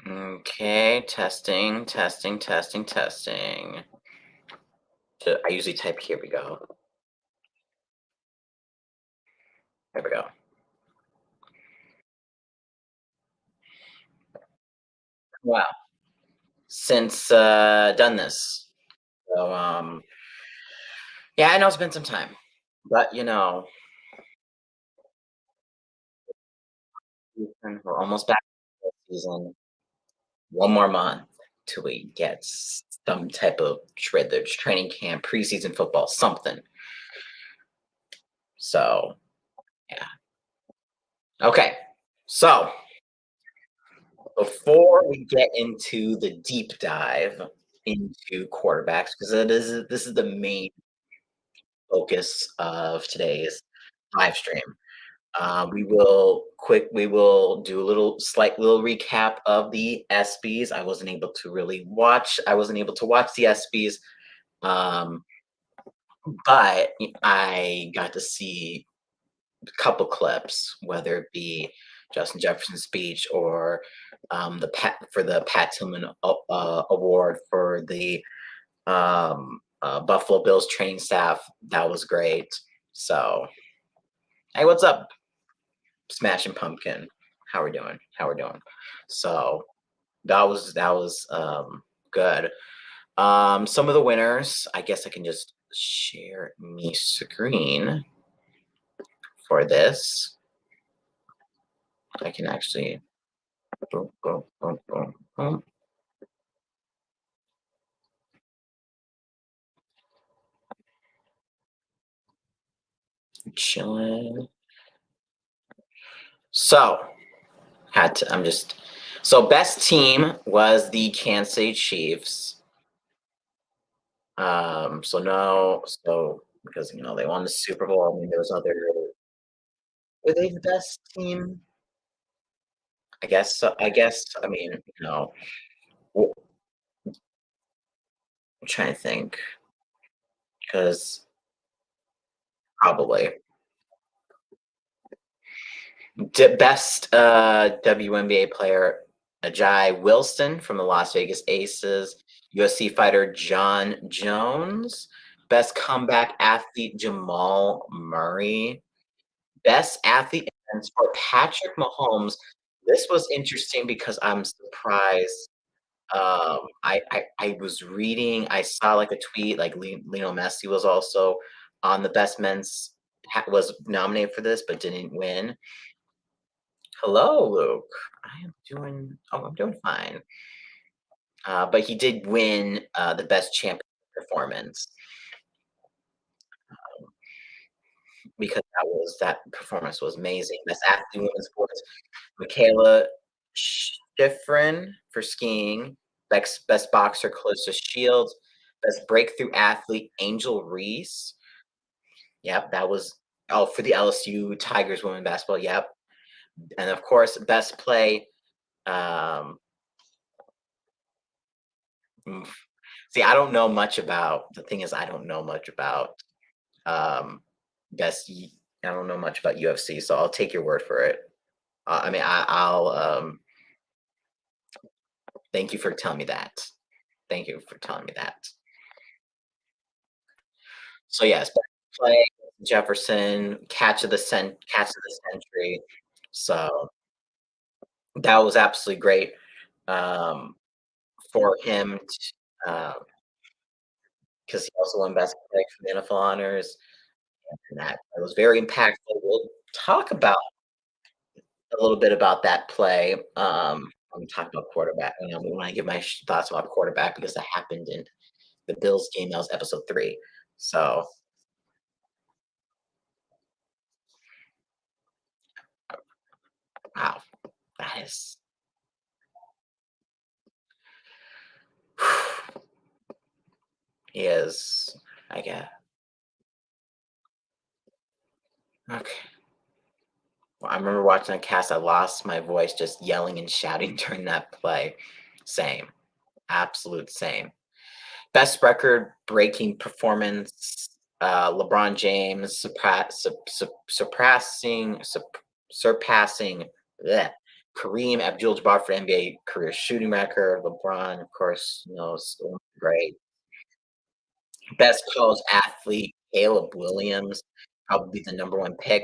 Okay, testing, testing, testing, testing. I usually type, here we go. There we go. Wow. Since done this. So yeah, I know it's been some time. But we're almost back to the season. One more month till we get some type of there's training camp, preseason football, something. So yeah. Okay. So before we get into the deep dive into quarterbacks, because this is the main focus of today's live stream. We will do a slight little recap of the ESPYS. I wasn't able to watch the ESPYS, um, but I got to see a couple clips, whether it be Justin Jefferson's speech or the Pat Tillman award for the Buffalo Bills training staff. That was great. So, hey, what's up, Smashing Pumpkin? How we doing? How we doing? So that was good. Some of the winners. I guess I can just share me screen for this. I can actually boom, boom, boom, boom, boom. Chilling. So I'm just so best team was the Kansas City Chiefs. So no, so because they won the Super Bowl. I mean, there was other. Were they the best team? I guess so. I guess. I mean, w- I'm trying to think because probably best WNBA player Ajay Wilson from the Las Vegas Aces, UFC fighter John Jones, best comeback athlete Jamal Murray, best athlete in sport Patrick Mahomes. This was interesting because I'm surprised. I was reading, I saw like a tweet, like Lionel Messi was also on the best men's was nominated for this, but didn't win. Hello, Luke. I'm doing fine. But he did win the best champion performance because that performance was amazing. Best athlete in women's sports, Michaela Schifrin for skiing. Best boxer, Clarissa Shields. Best breakthrough athlete, Angel Reese. Yep, that was for the LSU Tigers women basketball. Yep, and of course, best play. Um, mm, See, I don't know much about. The thing is, I don't know much about um, best. I don't know much about UFC, so I'll take your word for it. I mean, I'll thank you for telling me that. Thank you for telling me that. So yes, play Jefferson, catch of the century. So that was absolutely great um, for him because he also won best player for the NFL honors, and that was very impactful. We'll talk about a little bit about that play. I'm talking about quarterback. We want to give my thoughts about quarterback because that happened in the Bills game. That was episode 3. So wow, that is he is. I guess. Okay. Well, I remember watching that cast. I lost my voice just yelling and shouting during that play. Same, absolute same. Best record breaking performance. LeBron James surpassing bleh, Kareem Abdul-Jabbar for NBA career shooting record. LeBron, of course, still great. Best college athlete, Caleb Williams, probably the number one pick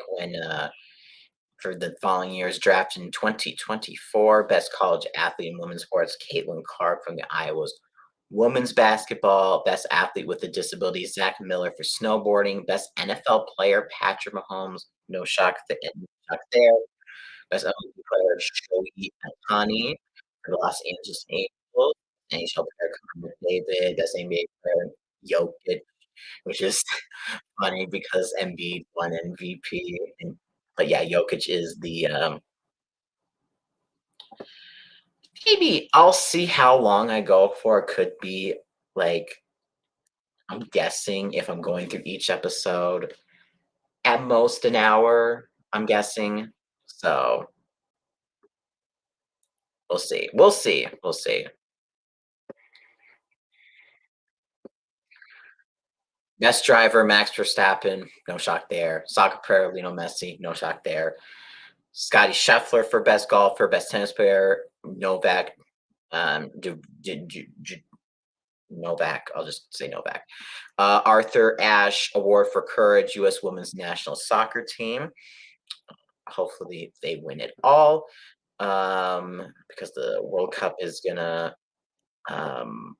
for the following year's draft in 2024. Best college athlete in women's sports, Caitlin Clark from the Iowa's women's basketball. Best athlete with a disability, Zach Miller for snowboarding. Best NFL player, Patrick Mahomes. No shock, no shock there. Best MVP player, Shohei Ohtani for the Los Angeles Angels. NHL player, Connor McDavid. Best NBA player, Jokic, which is funny because Embiid won MVP. But yeah, Jokic is the maybe I'll see how long I go for. It could be like I'm guessing if I'm going through each episode at most an hour. I'm guessing. So we'll see. We'll see. We'll see. Best driver, Max Verstappen. No shock there. Soccer player, Lionel Messi. No shock there. Scotty Scheffler for best golfer, best tennis player, Novak. Novak. I'll just say Novak. Arthur Ashe Award for Courage, U.S. Women's National Soccer Team. Hopefully, they win it all because the World Cup is gonna. Um,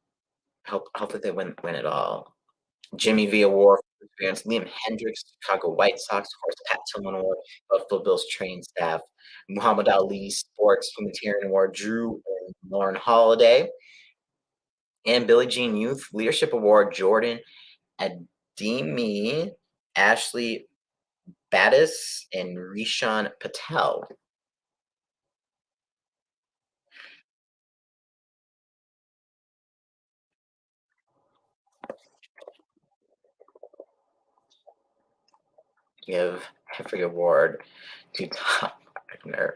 hopefully, they win it all. Jimmy V Award for experience. Liam Hendricks, Chicago White Sox, of course, Pat Tillman Award, Buffalo Bills train staff. Muhammad Ali Sports Humanitarian Award, Drew and Lauren Holiday. And Billie Jean Youth Leadership Award, Jordan Ademi, Ashley Battis, and Rishan Patel. Give every award to Tom Wagner.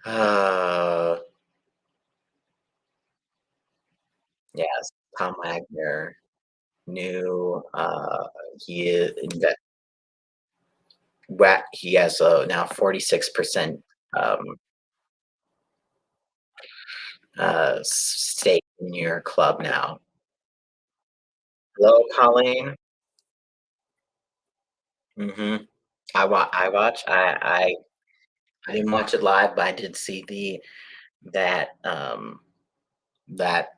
Uh, yes, Tom Wagner knew he he has now 46% um, stake in your club now. Hello, Colleen. Mm-hmm. I watch. I didn't watch it live, but I did see the that that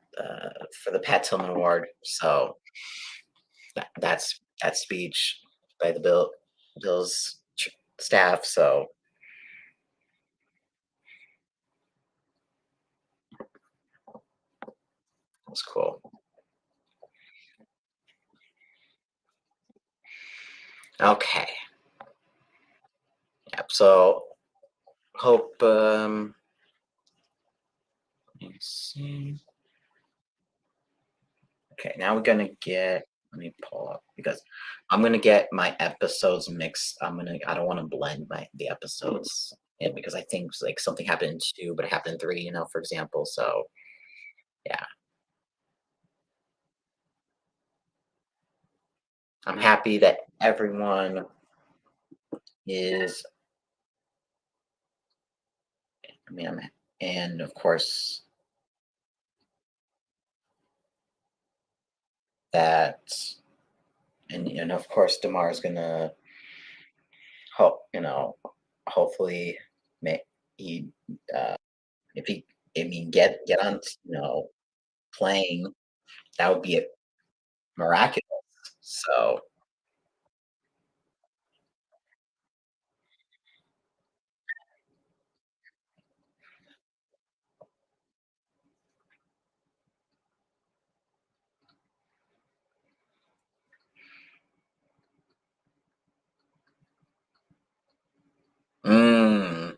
for the Pat Tillman Award. So that speech by the Bills staff. So it was cool. Okay. Yep. So hope. Let me see. Okay, now we're gonna get. Let me pull up because I'm gonna get my episodes mixed. I don't want to blend the episodes in because I think like something happened in two, but it happened in three. For example. So yeah, I'm happy that everyone is. I mean, and of course that, and of course Demar's gonna hope hopefully make he if he I mean get on playing that would be miraculous. So, mm,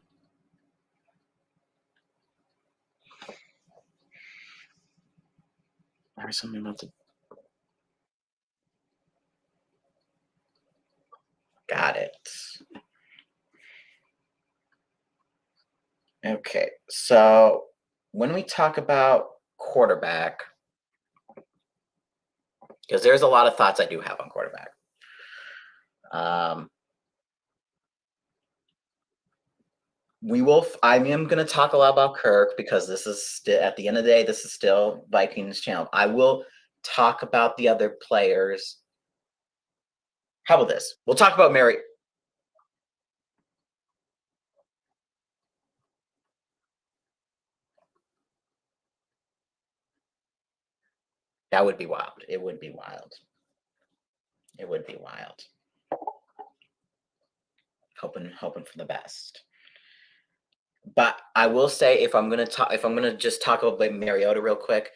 there's something about the got it. Okay, so when we talk about quarterback, because there's a lot of thoughts I do have on quarterback. Um, we will. I am going to talk a lot about Kirk because this is still at the end of the day. This is still Vikings channel. I will talk about the other players. How about this? We'll talk about Mary. That would be wild. It would be wild. It would be wild. Hoping for the best. But I will say, if I'm gonna just talk about Mariota real quick,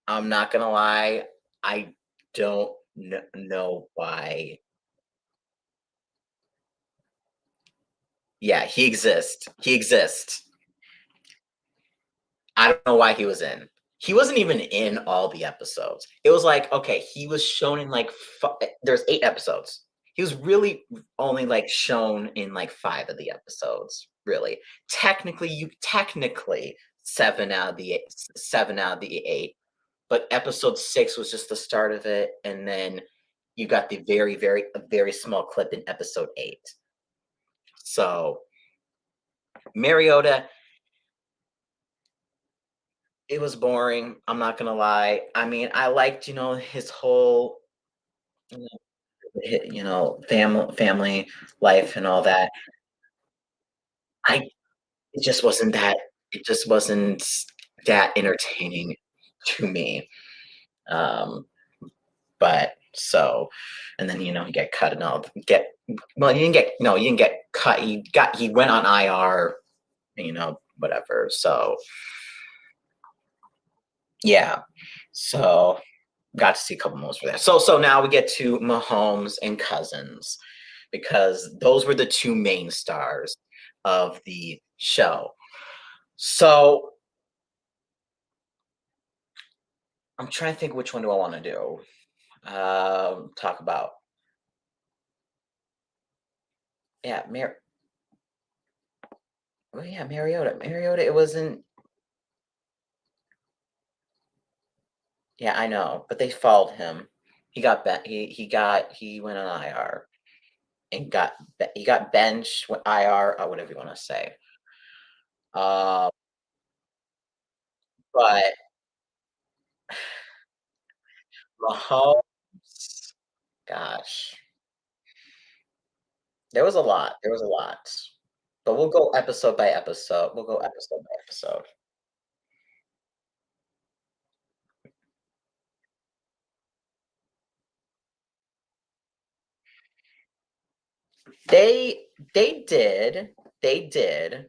I'm not gonna lie. I don't know why. Yeah, he exists. He exists. I don't know why he was in. He wasn't even in all the episodes. It was like, okay, he was shown in like there's 8 episodes. He was really only like shown in like 5 of the episodes. Really, technically 7 out of the 8, but episode 6 was just the start of it, and then you got the very small clip in episode 8. So Mariota, it was boring. I'm not gonna lie. I mean, I liked, his whole, you know, family life and all that. I it just wasn't that. It just wasn't that entertaining to me. Um, but so, and then he get cut and all. He didn't get no, he didn't get cut. He went on IR. Whatever. So yeah. So got to see a couple moves for that. So now we get to Mahomes and Cousins because those were the two main stars of the show. So I'm trying to think which one do I want to do. Talk about yeah, oh yeah, Mariota. Mariota. It wasn't. Yeah, I know, but they followed him. He got he went on IR and he got benched, went IR, or whatever you want to say. Uh, but Mahomes, gosh, there was a lot. There was a lot. But we'll go episode by episode. We'll go episode by episode. They they did. They did.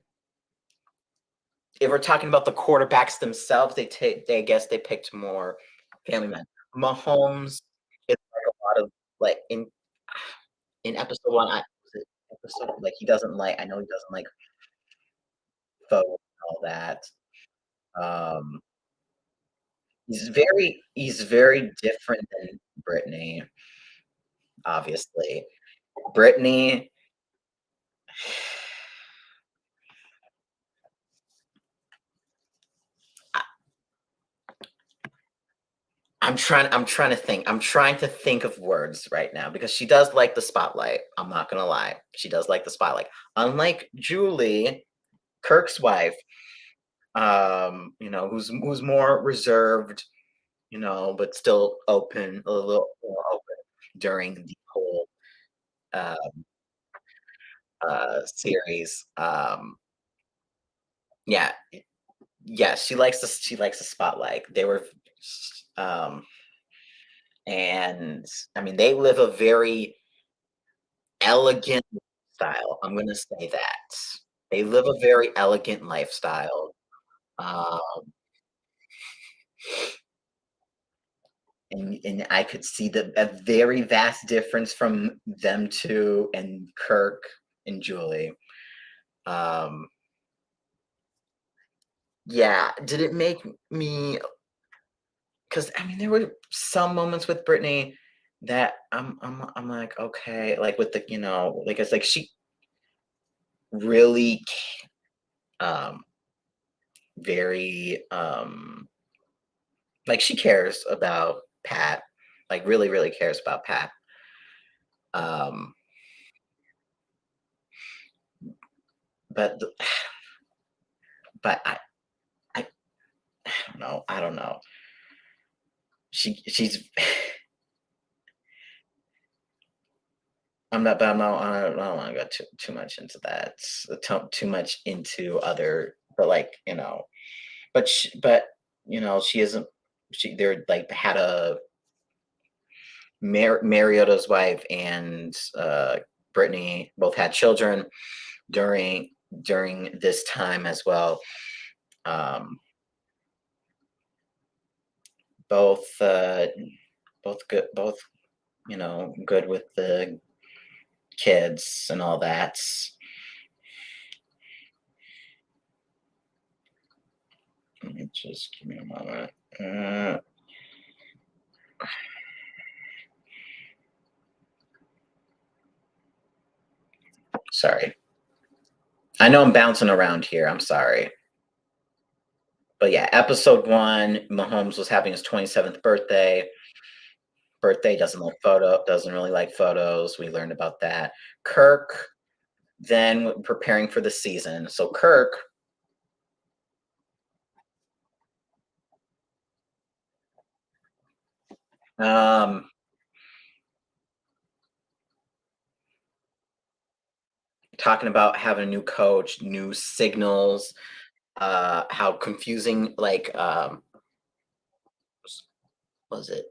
If we're talking about the quarterbacks themselves, they I guess they picked more family men. Mahomes is like a lot of like in episode one, episode like he doesn't like. I know he doesn't like photos and all that. Um, he's very different than Brittany. Obviously, Brittany. I'm trying to think. I'm trying to think of words right now because she does like the spotlight. I'm not gonna lie. She does like the spotlight. Unlike Julie, Kirk's wife, who's more reserved, but still open, a little more open during the whole uh, series. Yeah, yeah, she likes the spotlight. They were, um, and I mean, they live a very elegant style. I'm gonna say that they live a very elegant lifestyle. Um, and I could see a very vast difference from them two and Kirk and Julie. Um, yeah, did it make me? Because I mean, there were some moments with Brittany that I'm like, okay, like with like it's like she really um very like she cares about Pat, like really cares about Pat. Um but the, but I don't know. I don't know. She's I'm not, but I'm not. I don't want to go too much into that. Too much into other, but like but she isn't. They're like had a Mariota's wife and Brittany both had children during this time as well. Um, both good, both good with the kids and all that. Let me just give me a moment. Sorry, I know I'm bouncing around here. I'm sorry. But yeah, episode one, Mahomes was having his 27th birthday. Doesn't really like photos. We learned about that. Kirk then preparing for the season. So Kirk, um, talking about having a new coach, new signals, how confusing like was it?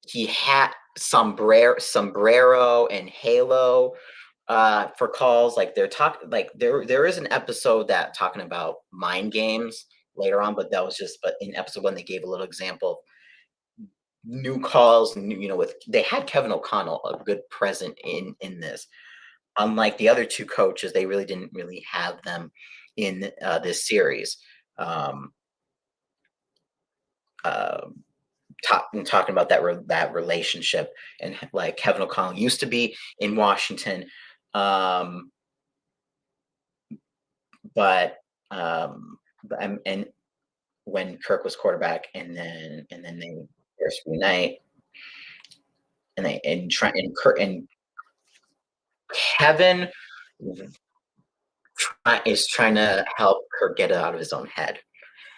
He had sombrero and halo for calls. Like they're talking like there is an episode that talking about mind games later on, but that was just but in episode one they gave a little example of new calls and with they had Kevin O'Connell a good present in this. Unlike the other two coaches, they really didn't really have them in this series. Um, uh, talking about that relationship and like Kevin O'Connell used to be in Washington, um, but and when Kirk was quarterback, and then they first reunite, and they and try and Kirk and Kevin is trying to help Kirk get it out of his own head.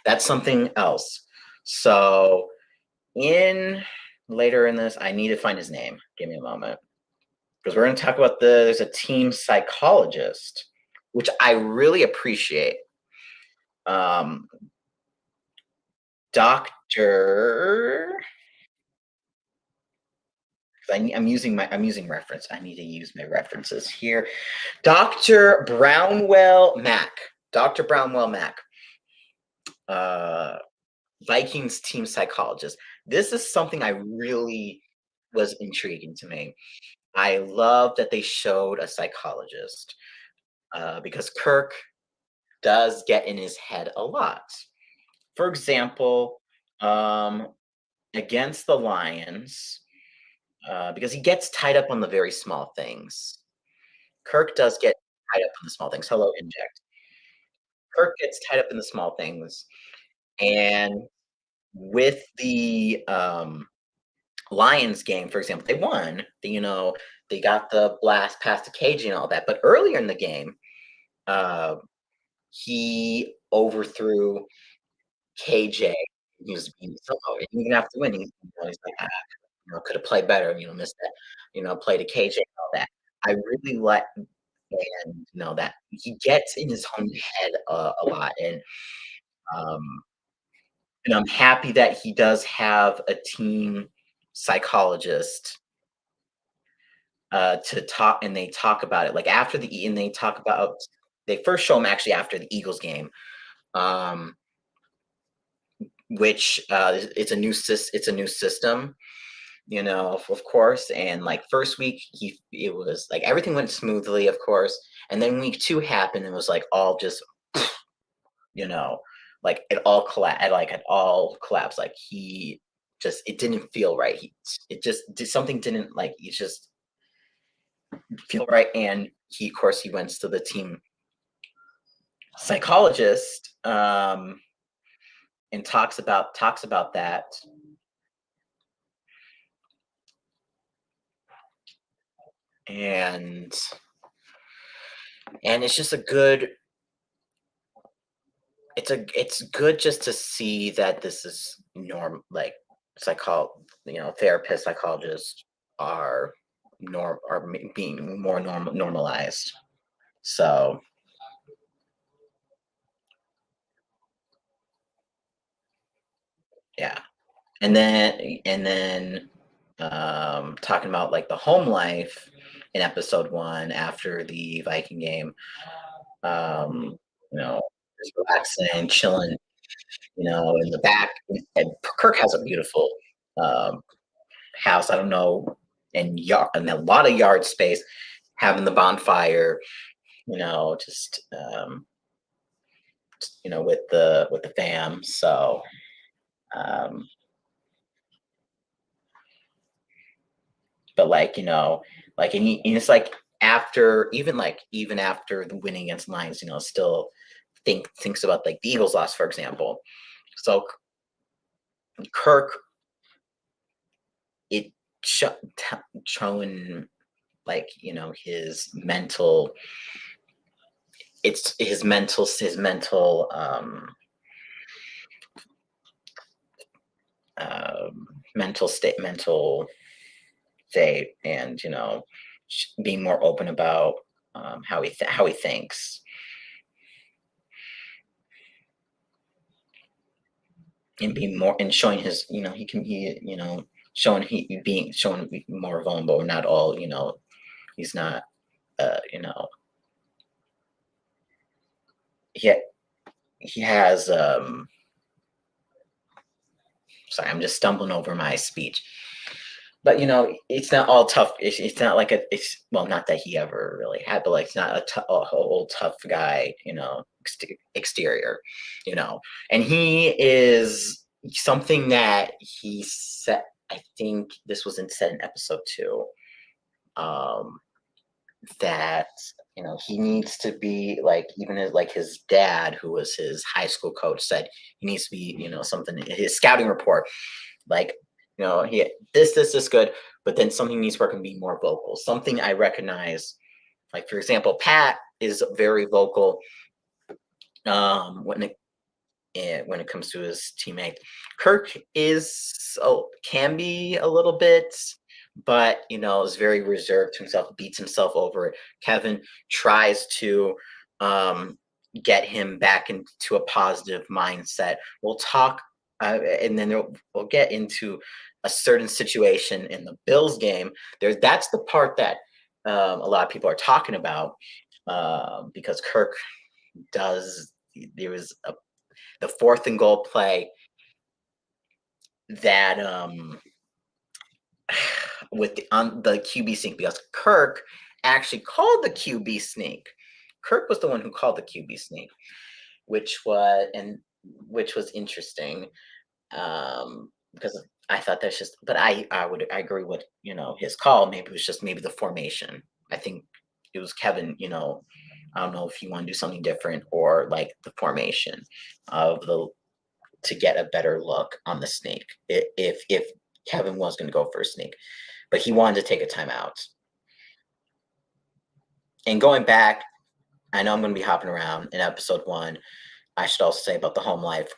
That's something else. So in later in this, I need to find his name. Give me a moment. Because we're going to talk about there's a team psychologist, which I really appreciate. Um, Doctor, I'm using reference. I need to use my references here. Doctor Brownwell Mac. Doctor Brownwell Mac. Uh, Vikings team psychologist. This is something I really was intriguing to me. I love that they showed a psychologist because Kirk does get in his head a lot. For example, um, against the Lions, because he gets tied up on the very small things. Kirk does get tied up in the small things. Hello, inject. Kirk gets tied up in the small things, and with the Lions game, for example, they won. They got the blast past the cage and all that. But earlier in the game, uh, he overthrew KJ. He was being so even after winning, he's like, could have played better. Missed that. Play to KJ and all that. I really like and that he gets in his own head a lot, um, and I'm happy that he does have a team psychologist to talk, and they talk about it like after and they talk about they first show him actually after the Eagles game, um, which it's a new system, of course. And like first week, it was like everything went smoothly, of course, and then week two happened, and it was like all just, you know, like it all collapsed. Like he just it didn't feel right. It just did something didn't like it just feel right, and of course he went to the team psychologist and talks about that, and it's just a good. it's good just to see that this is like therapists, psychologists are being more normalized. So yeah. And then talking about like the home life in episode one after the Viking game, um, just relaxing, chilling, in the back. And Kirk has a beautiful um, house. I don't know, and a lot of yard space, having the bonfire, just with the fam. So um, but and it's like even after the winning against Lions, still thinks about like the Eagles loss, for example. So Kirk, it showing like his mental, it's his mental mental state, and being more open about how he thinks, and being more and showing his he can he showing more vulnerable, not all, he's not you know he he has sorry, I'm just stumbling over my speech. But it's not all tough. It's not like it's well, not that he ever really had, but like it's not a whole tough guy, exterior, you know. And he is something that he said. I think this was said in episode two. Um, that he needs to be like, even as like his dad, who was his high school coach, said he needs to be, something, his scouting report, like, he this good, but then something needs work and be more vocal. Something I recognize, like for example, Pat is very vocal when it comes to his teammate. Kirk can be a little bit, but is very reserved to himself, beats himself over it. Kevin tries to um, get him back into a positive mindset. We'll talk, and then we'll get into a certain situation in the Bills game. That's the part that a lot of people are talking about, because Kirk does. There was the fourth and goal play that with on the QB sneak, because Kirk actually called the QB sneak. Kirk was the one who called the QB sneak, which was interesting, because I thought that's just. But I agree with his call. Maybe it was just maybe the formation. I think it was Kevin. I don't know if you want to do something different, or like the formation of the to get a better look on the snake, if Kevin was going to go for a snake, but he wanted to take a timeout. And going back, I know I'm going to be hopping around in episode one. I should also say about the home life.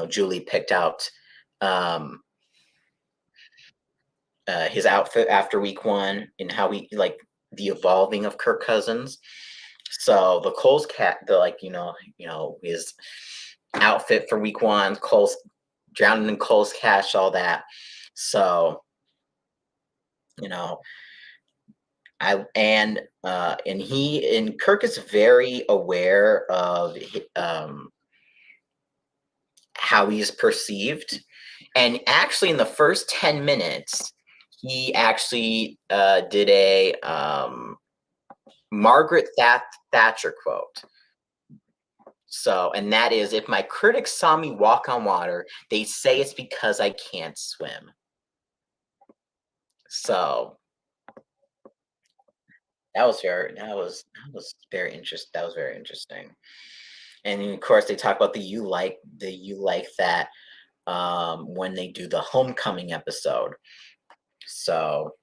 Julie picked out um, his outfit after week one, and how he like the evolving of Kirk Cousins. So the Cole's cat, the like his outfit for week one, Cole's drowning in Cole's cash, all that. So you know and Kirk is very aware of how he's perceived, and actually in the first 10 minutes he actually did a Margaret Thatcher quote. So, and that is, if my critics saw me walk on water, they say it's because I can't swim. So that was very interesting. That was very interesting. And of course, they talk about the you like that when they do the homecoming episode. So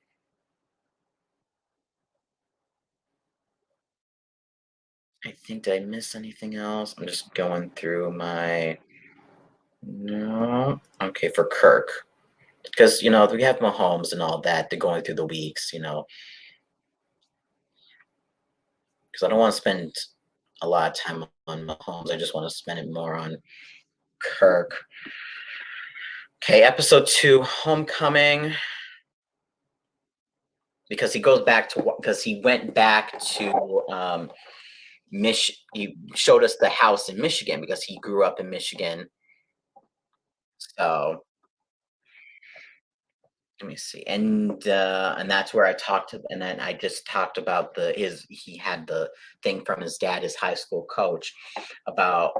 I think, did I miss anything else? I'm just going through my. No. Okay, for Kirk. Because, we have Mahomes and all that. They're going through the weeks, because I don't want to spend a lot of time on Mahomes. I just want to spend it more on Kirk. Okay, episode 2, Homecoming. Because he went back to he showed us the house in Michigan because he grew up in Michigan. So let me see, and that's where I talked to, and then I just talked about he had the thing from his dad, his high school coach, about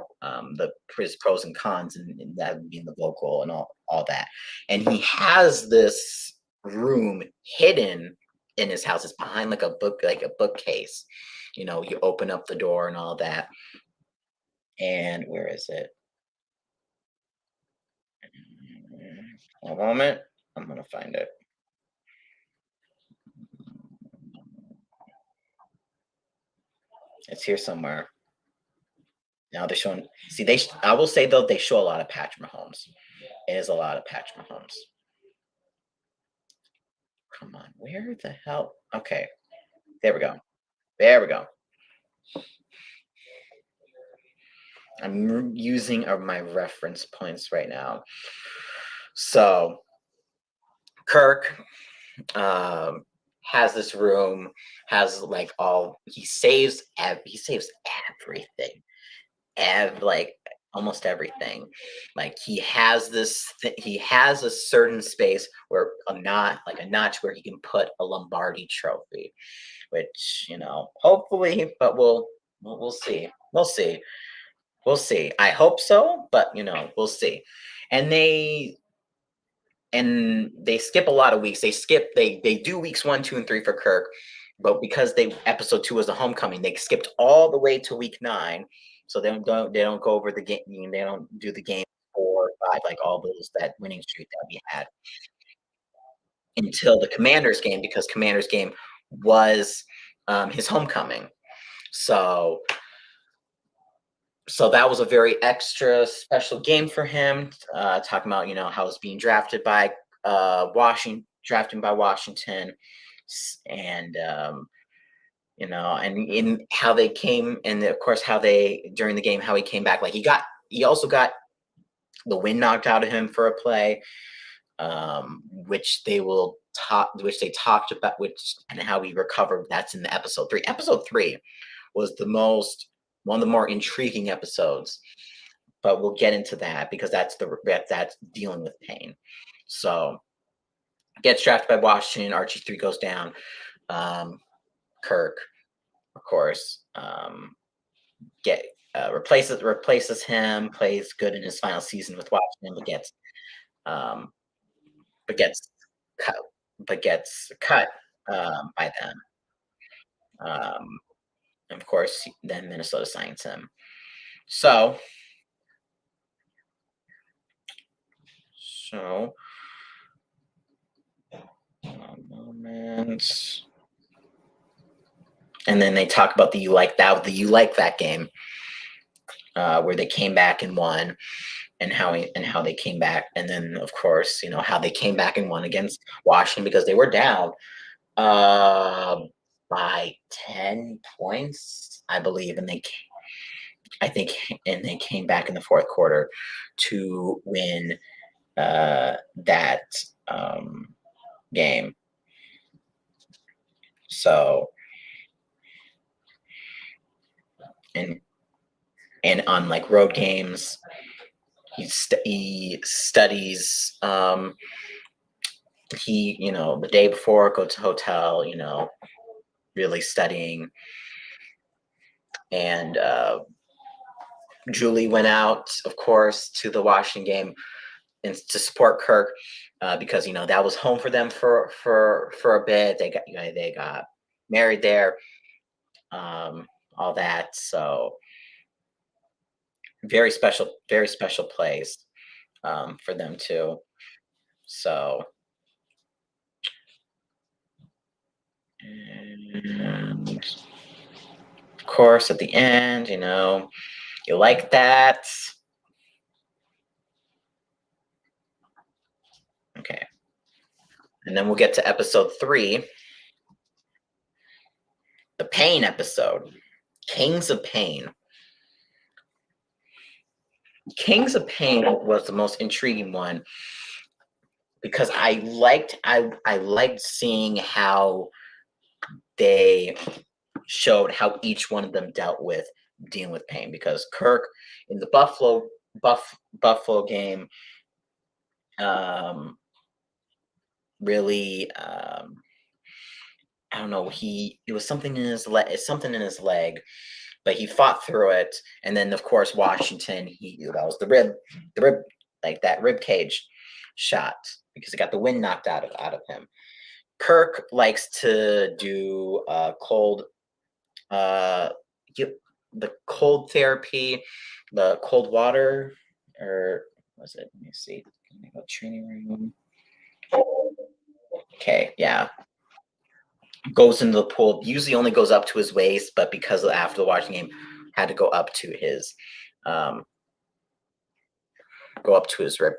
his pros and cons, and that being the vocal and all that, and he has this room hidden in his house. It's behind like a bookcase. You open up the door and all that, and where is it? A moment, I'm gonna find it. It's here somewhere. Now they're showing. See, I will say though, they show a lot of Patrick Mahomes. It is a lot of Patrick Mahomes. Come on, where the hell? Okay, there we go. There we go. I'm using my reference points right now. So Kirk has this room, has like he saves everything, like almost everything. Like he has a certain space where a notch where he can put a Lombardi trophy, which hopefully, but we'll see. We'll see. We'll see. I hope so, but we'll see. And they skip a lot of weeks. They do weeks 1, 2, and 3 for Kirk, but because episode 2 was the homecoming, they skipped all the way to week 9. So they don't go over the game. They don't do the game 4, 5, like all those that winning streak that we had until the Commanders game, because Commanders game was his homecoming. So that was a very extra special game for him. Talking about how it's being drafted by Washington, and and in how they came, and of course how they during the game how he came back. Like he also got the wind knocked out of him for a play, which which they talked about, and how he recovered. That's in the episode 3. Episode 3 was one of the more intriguing episodes, but we'll get into that because that's dealing with pain. So gets drafted by Washington. RG3 goes down. Kirk, of course, get replaces him. Plays good in his final season with Washington, um, but gets cut. But gets cut by them. Um, and of course, then Minnesota signs him. So So, one moment. And then they talk about the you like that game, where they came back and won, and how they came back, and then of course how they came back and won against Washington because they were down uh, by 10 points, I believe, and I think, and they came back in the fourth quarter to win that game. So and on like road games, he studies. The day before, go to hotel. Really studying, and Julie went out, of course, to the Washington game and to support Kirk, because that was home for them for a bit. They got married there, all that. So very special place for them too. So, and course, at the end, you like that. Okay. And then we'll get to episode 3, the Pain episode, Kings of Pain. Kings of Pain was the most intriguing one because I liked seeing how they showed how each one of them dealt with dealing with pain. Because Kirk in the Buffalo game, um, really, I don't know, it was something in his leg, but he fought through it. And then of course Washington, that was the rib, like that rib cage shot, because he got the wind knocked out of him. Kirk likes to do uh the cold therapy, the cold water, or was it? Let me see. Training room. Okay, yeah. Goes into the pool. Usually only goes up to his waist, but because after the watching game, had to um, go up to his rib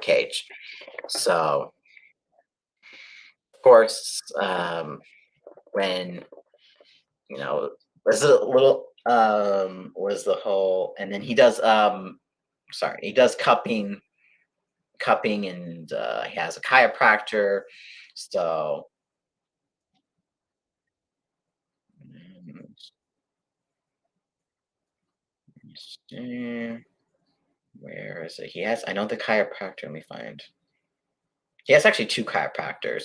cage. So, of course, when was a little was the whole, and then he does cupping, and he has a chiropractor. So, where is it? I know the chiropractor. Let me find. He has actually 2 chiropractors.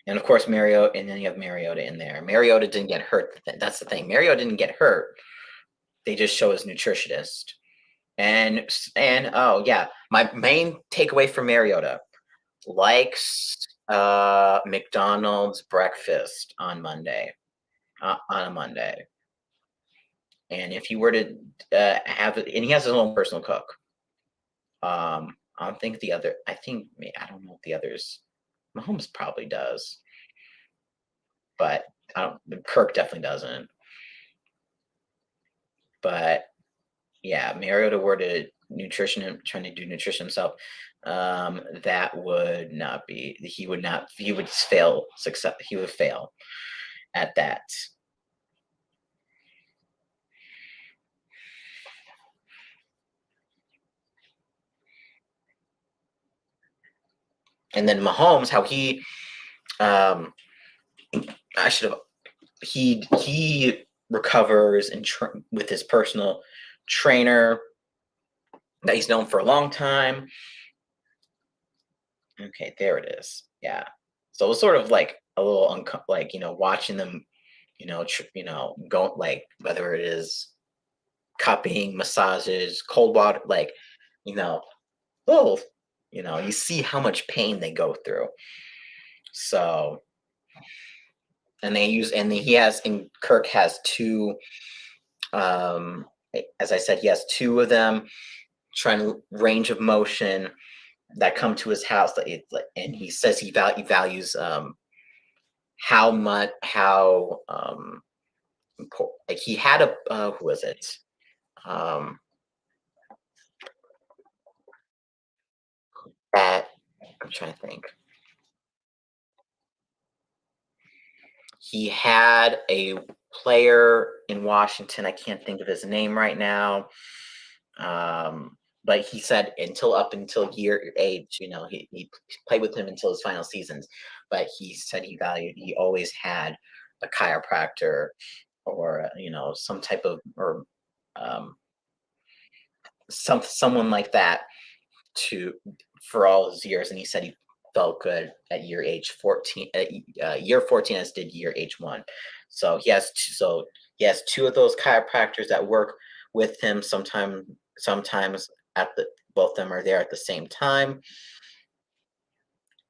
And of course, Mariota, and then you have Mariota in there. Mariota didn't get hurt. That's the thing. Mariota didn't get hurt. They just show his nutritionist. And oh yeah, my main takeaway from Mariota: likes McDonald's breakfast on a Monday. And if you were to have it, and he has his own personal cook. I don't think the other. I don't know if the others. Mahomes probably does, but I don't. Kirk definitely doesn't. But yeah, Mariota were to trying to do nutrition himself, that would not be. He would not. He would fail. Success. He would fail at that. And then Mahomes, how he, I should have. He recovers with his personal trainer that he's known for a long time. Okay, there it is. Yeah. So it was sort of like a little watching them, go, like, whether it is cupping, massages, cold water, like, you know, little, you see how much pain they go through. So, and Kirk has 2, um, as I said, he has 2 of them trying to range of motion that come to his house, and he says he values how like he had a who was it? Um, that I'm trying to think. He had a player in Washington. I can't think of his name right now. But he said up until year age, he played with him until his final seasons. But he said he always had a chiropractor, or some type of, or um, someone like that, to for all his years. And he said he felt good at year 14, as did year age 1. So he has 2 of those chiropractors that work with him. Sometimes at the both of them are there at the same time.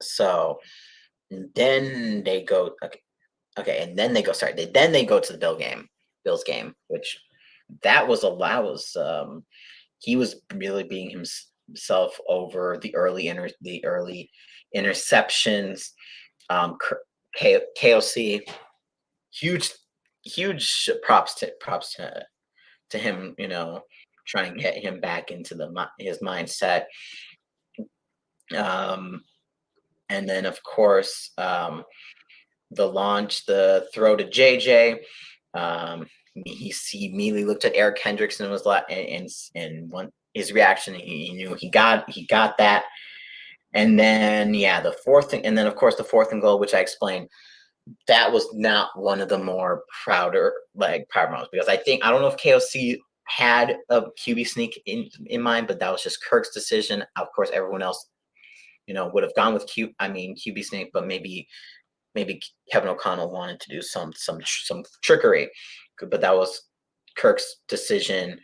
So, and then they go, okay, and then they go, then they go to the Bills game, which that was he was really being himself over the early interceptions. KOC, huge, huge props to him. Try and get him back into his mindset. Um, and then of course the throw to JJ. Um, he immediately looked at Eric Hendricks and was like, and one his reaction, he knew he got that. And then yeah, the fourth thing, and then of course the fourth and goal, which I explained, that was not one of the more proud moments because I don't know if KOC had a QB sneak in mind, but that was just Kirk's decision. Of course, everyone else, would have gone with QB sneak, but maybe Kevin O'Connell wanted to do some trickery, but that was Kirk's decision.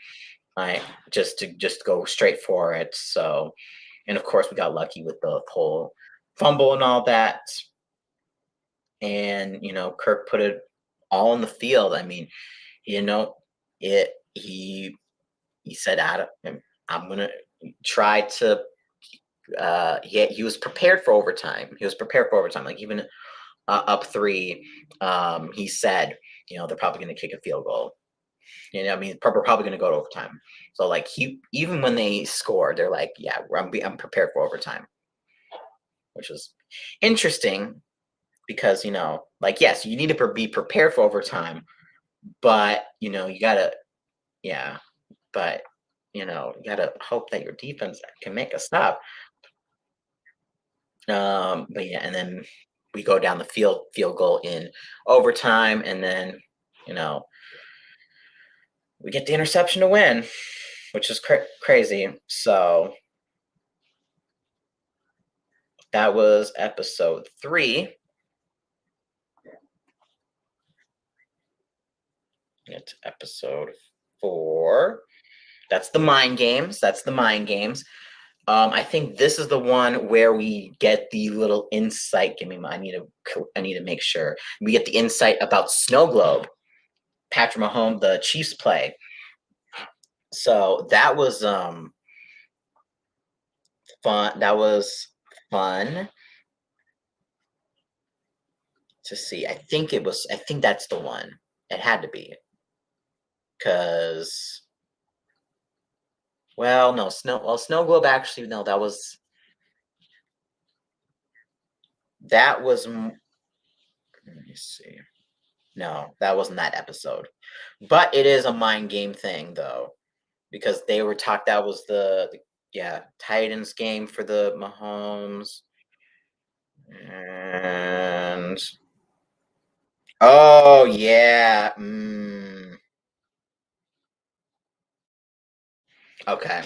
I just go straight for it. So, and of course, we got lucky with the whole fumble and all that. And Kirk put it all on the field. I mean, you know, it. He said, I'm gonna try to." He was prepared for overtime. He was prepared for overtime. Like even up three, he said, they're probably going to kick a field goal. I mean, we're probably going to go to overtime. So like even when they score, they're like, yeah, I'm prepared for overtime, which was interesting because like yes, you need to be prepared for overtime, but you gotta, yeah, but you gotta hope that your defense can make a stop. But yeah, and then we go down the field goal in overtime, and then you know we get the interception to win, which is crazy. So that was episode 3. It's episode 4. That's the mind games. That's the mind games. I think this is the one where we get the little insight. Give me. I need to make sure we get the insight about Snow Globe. Patrick Mahomes, the Chiefs play. So that was fun. That was fun to see. I think that's the one. It had to be because well, no, Snow Globe actually no, that was. Let me see. No, that wasn't that episode. But it is a mind game thing though, because they were talked. That was yeah, Titans game for the Mahomes. And oh yeah. Okay.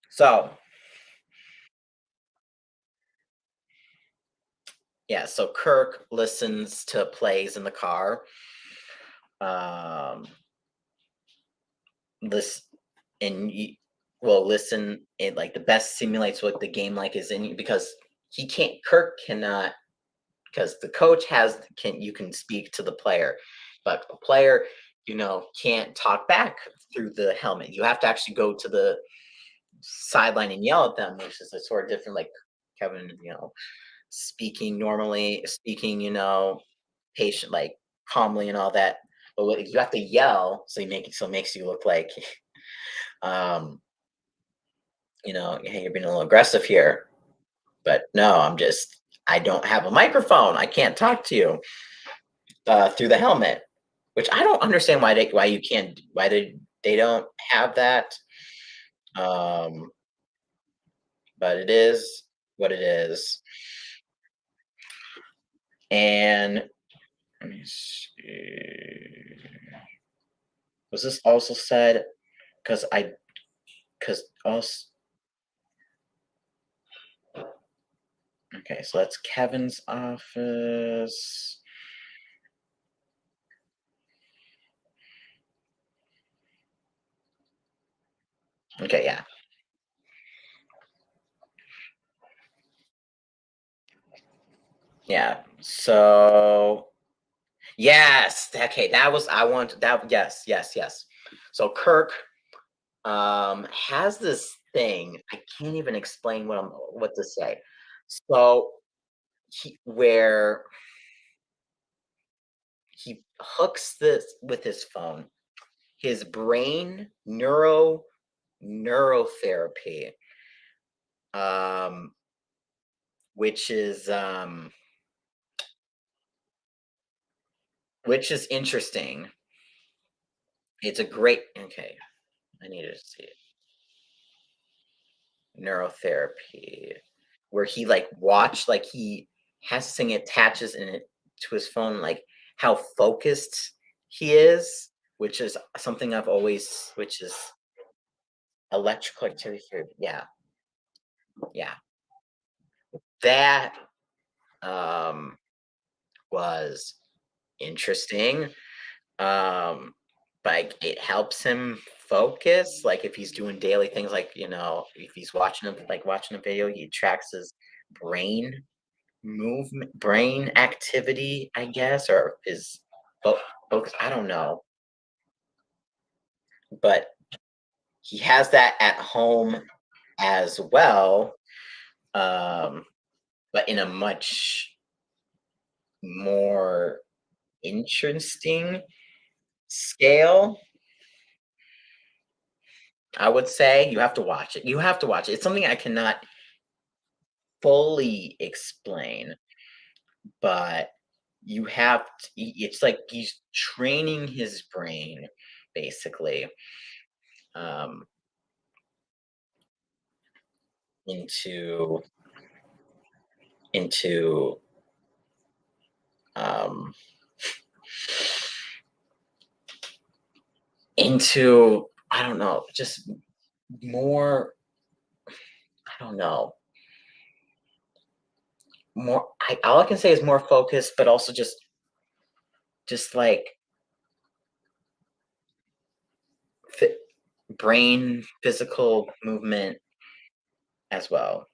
So yeah, so Kirk listens to plays in the car. Um, this and you will listen. It like the best simulates what the game like is in because he can't. Kirk cannot because the coach can you can speak to the player, but the player can't talk back through the helmet. You have to actually go to the sideline and yell at them, which is a sort of different. Like Kevin, speaking, patient, like calmly and all that. But you have to yell, so it makes you look like, um, hey, you're being a little aggressive here. But no, I don't have a microphone. I can't talk to you through the helmet, which I don't understand why you can't, why they don't have that. Um, but it is what it is. And let me see. Was this also said? Because also okay, so that's Kevin's office. Okay, yeah, yeah. So yes, okay, that was I want that. Yes, yes, yes. So Kirk has this thing. I can't even explain what to say. So where he hooks this with his phone, his brain neurotherapy, um, which is interesting. It's a great okay. I need to see it. Neurotherapy, where he he has this thing attaches in it to his phone, like how focused he is, which is something I've always, which is electrical activity theory. Yeah, yeah. That um was interesting. Um, like it helps him focus. Like if he's doing daily things, like if he's watching a video, he tracks his brain movement, brain activity, I guess, or his focus. I don't know, but he has that at home as well, um, but in a much more interesting scale. I would say you have to watch it. You have to watch it. It's something I cannot fully explain, but it's like he's training his brain basically um, into into um, I don't know, just more. I don't know, more. All I can say is more focused, but also just like fi- brain physical movement as well.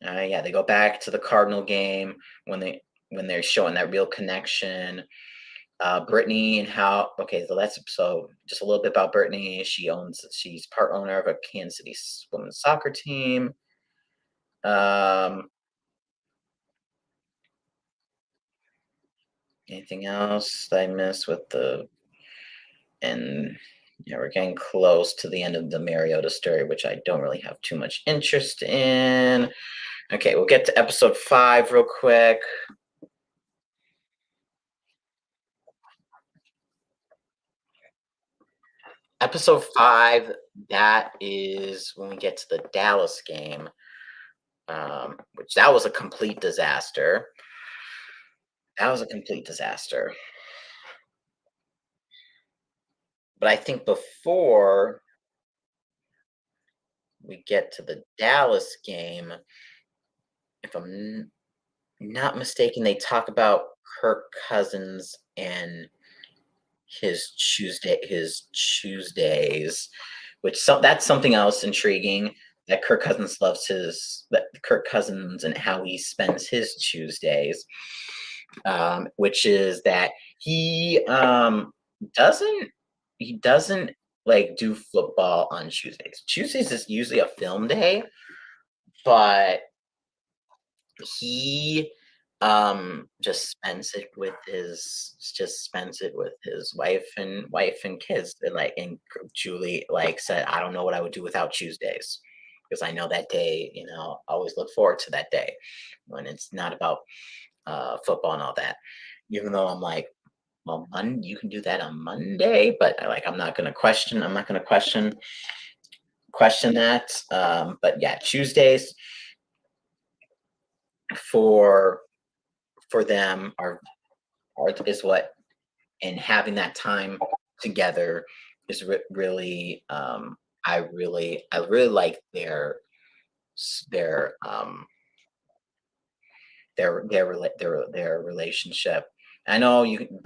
Yeah, they go back to the Cardinal game when they're showing that real connection. Brittany and how okay, so just a little bit about Brittany. She's part owner of a Kansas City women's soccer team. Um, Anything else that I missed with the and yeah, we're getting close to the end of the Mariota story, which I don't really have too much interest in. Okay, we'll get to episode 5 real quick. Episode 5, that is when we get to the Dallas game, which that was a complete disaster. That was a complete disaster. But I think before we get to the Dallas game, if I'm not mistaken, they talk about Kirk Cousins and his Tuesdays, that's something else intriguing that Kirk Cousins and how he spends his Tuesdays, which is that doesn't he doesn't like do football on Tuesdays. Tuesdays is usually a film day, but he just spends it with his wife and kids, and Julie said, I don't know what I would do without Tuesdays, because I know that day, I always look forward to that day when it's not about football and all that, even though I'm like, well, you can do that on Monday, but I'm not gonna question that. But yeah, Tuesdays for them is what, and having that time together is really, I really like their their relationship. I know you can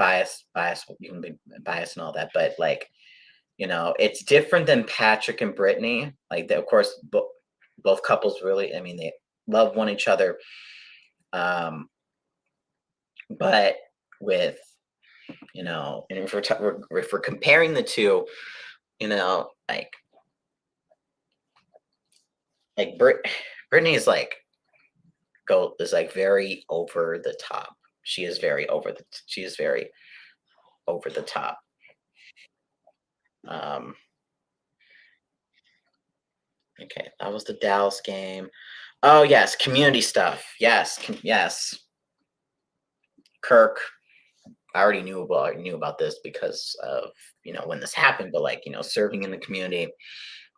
you can be biased and all that, but it's different than Patrick and Brittany. Like of course both couples really, I mean, they love one each other, um, but with and if we're comparing the two, you know, like Brittany is like goat is like very over the top. She is very over the top. Um, okay, that was the Dallas game. Oh yes, community stuff. Yes, yes. Kirk. I knew about this because of when this happened, but like serving in the community,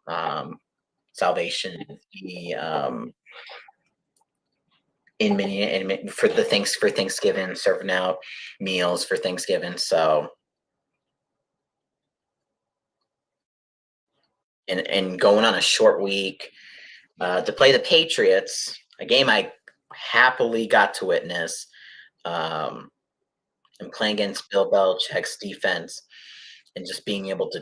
um, salvation, he for the things for Thanksgiving, serving out meals for Thanksgiving. So and going on a short week to play the Patriots, a game I happily got to witness, and playing against Bill Belichick's defense, and just being able to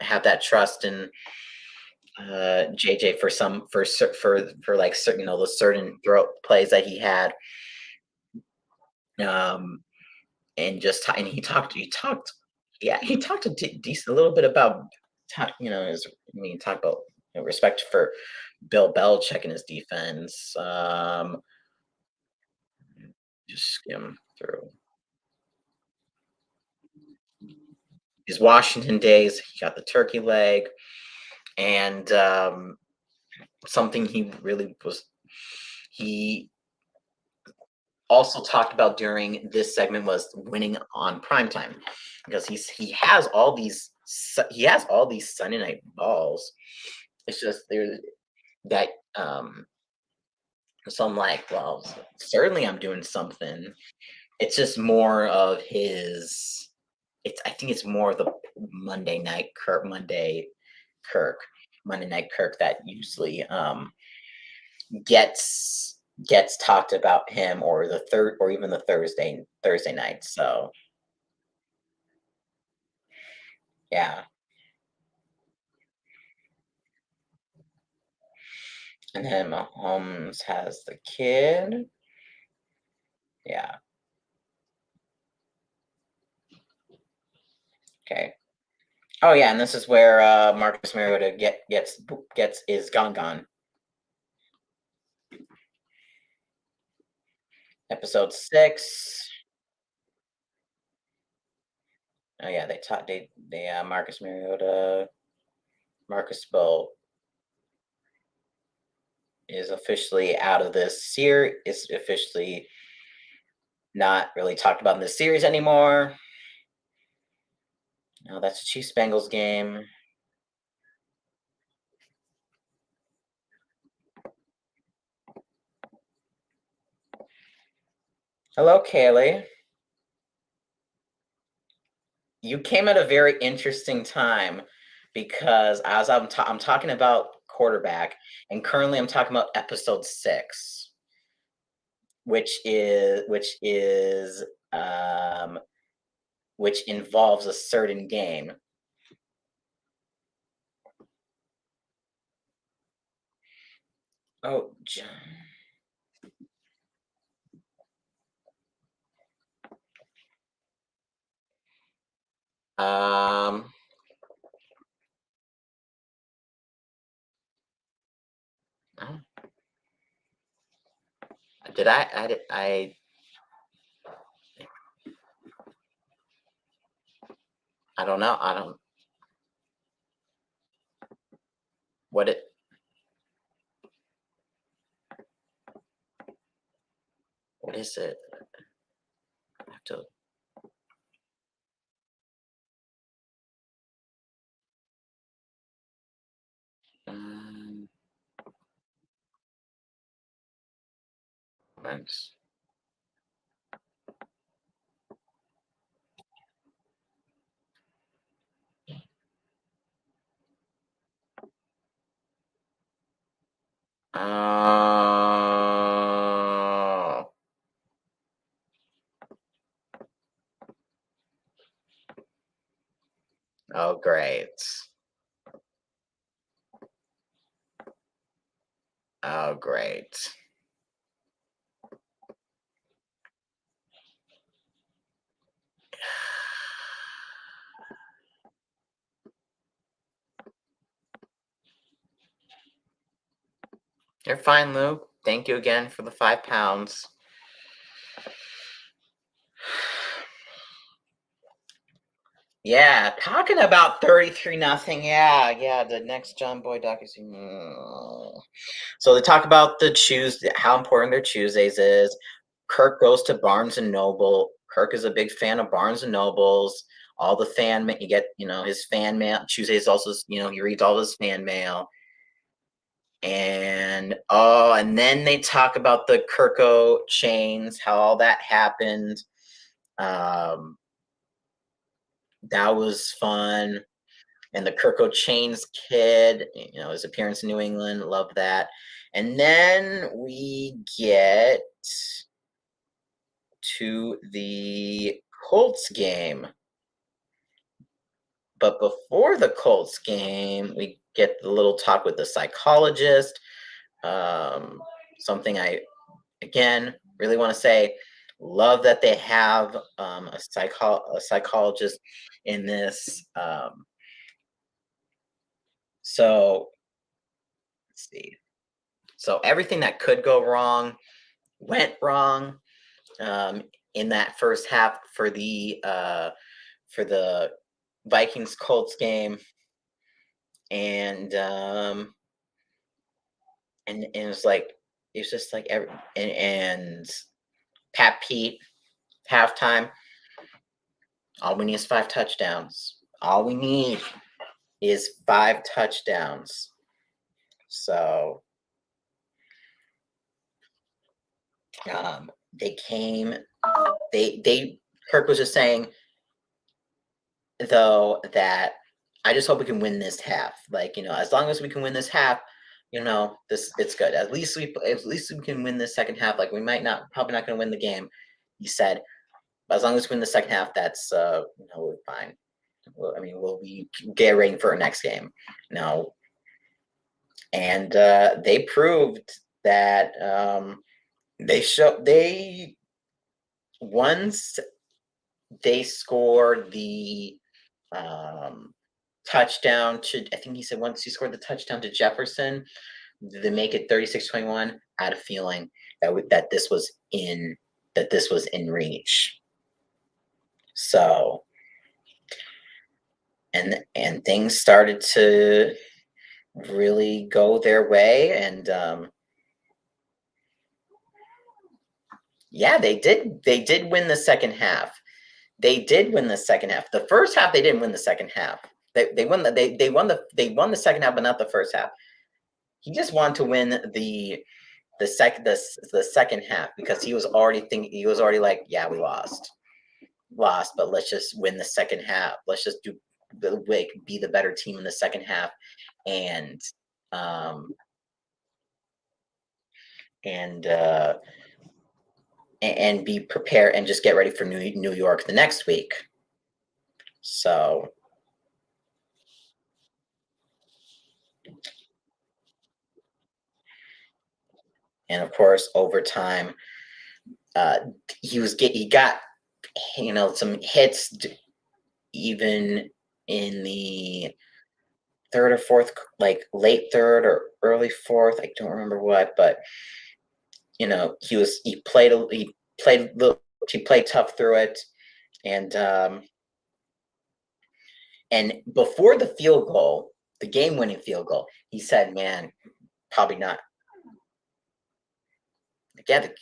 have that trust in JJ for like certain the certain throw plays that he had, um, and just and he talked a little bit about his talk about respect for Bill Belichick and his defense. Just skim through his Washington days. He got the turkey leg, and something he really was. He also talked about during this segment was winning on primetime because he has all these Sunday night balls. It's just there that so I'm like, well, certainly I'm doing something. It's just more of his. I think it's more of the Kirk Monday night Kirk that usually gets talked about him, or the third, or even the Thursday night. So yeah, and then Mahomes has the kid. Yeah. Okay. Oh yeah, and this is where Marcus Mariota gets is gone. Episode 6. Oh yeah, they Marcus Mariota, Marcus Bo is officially out of this series. Is officially not really talked about in this series anymore. No, that's a Chiefs Bengals game. Hello, Kaylee. You came at a very interesting time because as I'm talking about quarterback, and currently I'm talking about episode 6, um, which involves a certain game. Oh, um, oh, did I don't know. I don't what it what is it? I have to. Um, Moments. Oh, oh, great. Oh, great. You're fine, Lou. Thank you again for the £5. Yeah, talking about 33 nothing. Yeah, the next John Boy docu. So they talk about the Tuesday, how important their Tuesdays is. Kirk goes to Barnes and Noble. Kirk is a big fan of Barnes and Nobles. All the fan you get, his fan mail. Tuesdays also, he reads all his fan mail. And then they talk about the Kirko chains, how all that happened. That was fun. And the Kirko Chains kid, his appearance in New England, love that. And then we get to the Colts game. But before the Colts game, we get the little talk with the psychologist. Something I, again, really want to say, love that they have a psychologist in this. So let's see. So everything that could go wrong went wrong in that first half for the Vikings Colts game, and it was like it's just like and Pat Pete halftime. All we need is 5 touchdowns. All we need is 5 touchdowns. So they came. They Kirk was just saying though that I just hope we can win this half. Like, as long as we can win this half, it's good. At least we can win this second half. Like, we probably not going to win the game, he said. But as long as we win the second half, that's we're fine. We'll be get ready for our next game. And they proved that once they scored the touchdown to, I think he said once he scored the touchdown to Jefferson, they make it 36-21. I had a feeling that this was in reach. So, and things started to really go their way, and yeah, they did win the second half. They did win the second half. The first half, they didn't win the second half. They won the second half, but not the first half. He just wanted to win the second half because he was already like, yeah, we lost, but let's just win the second half. Let's just be the better team in the second half, and be prepared and just get ready for New York the next week. So, and of course, overtime, he got some hits even in the third or fourth, like late third or early fourth. I don't remember what, but he played tough through it, and before the field goal, the game-winning field goal, he said, "Man, probably not." Again,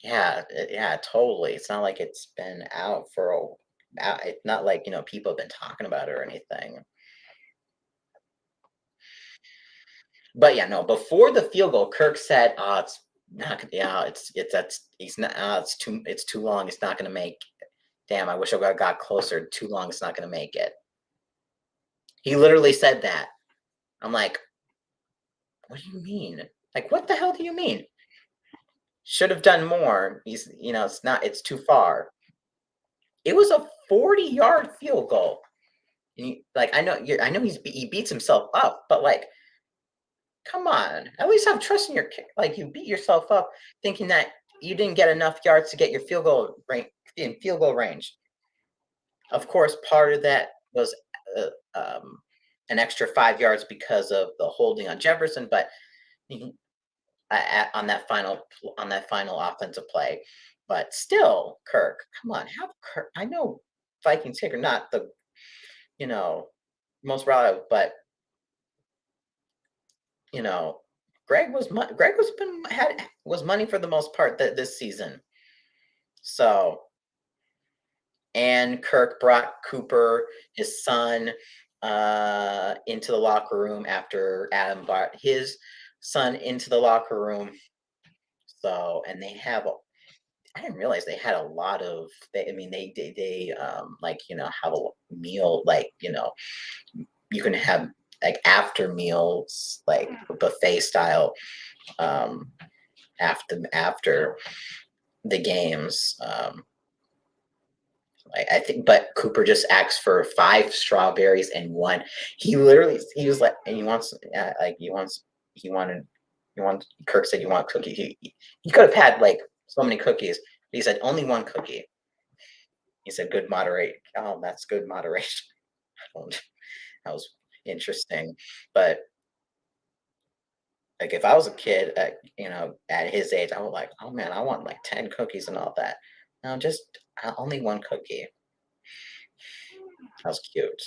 yeah, totally. It's not like it's been out for it's not like people have been talking about it or anything. But yeah, no. Before the field goal, Kirk said, "Oh, it's not gonna. Yeah, he's not. It's too long. It's not gonna make. Damn, I wish I got closer. Too long. It's not gonna make it." He literally said that. I'm like, what do you mean? Like, what the hell do you mean? Should have done more. It's not. It's too far. It was a 40-yard field goal. I know he beats himself up, but like, come on, at least have trust in your kick. Like, you beat yourself up thinking that you didn't get enough yards to get your field goal range. Of course, part of that was an extra 5 yards because of the holding on Jefferson, but he, on that final offensive play. But still, Kirk, come on, have Kirk. I know Vikings kicker not the you know most reliable, but you know Greg was money for the most part this season. So and Kirk brought Cooper, his son, into the locker room after Adam brought his son into the locker room. So, and they have I didn't realize they had a lot of. I mean, they like have a meal like you can have like after meals like buffet style after the games. I think, but Cooper just asked for 5 strawberries and one. He was like, and he wants, he wanted, Kirk said, you want cookie. He could have had like so many cookies. He said, only one cookie. He said, good moderate. Oh, that's good moderation. That was interesting. But like, if I was a kid, at his age, I would like, oh man, I want like 10 cookies and all that. No, just only one cookie. That was cute.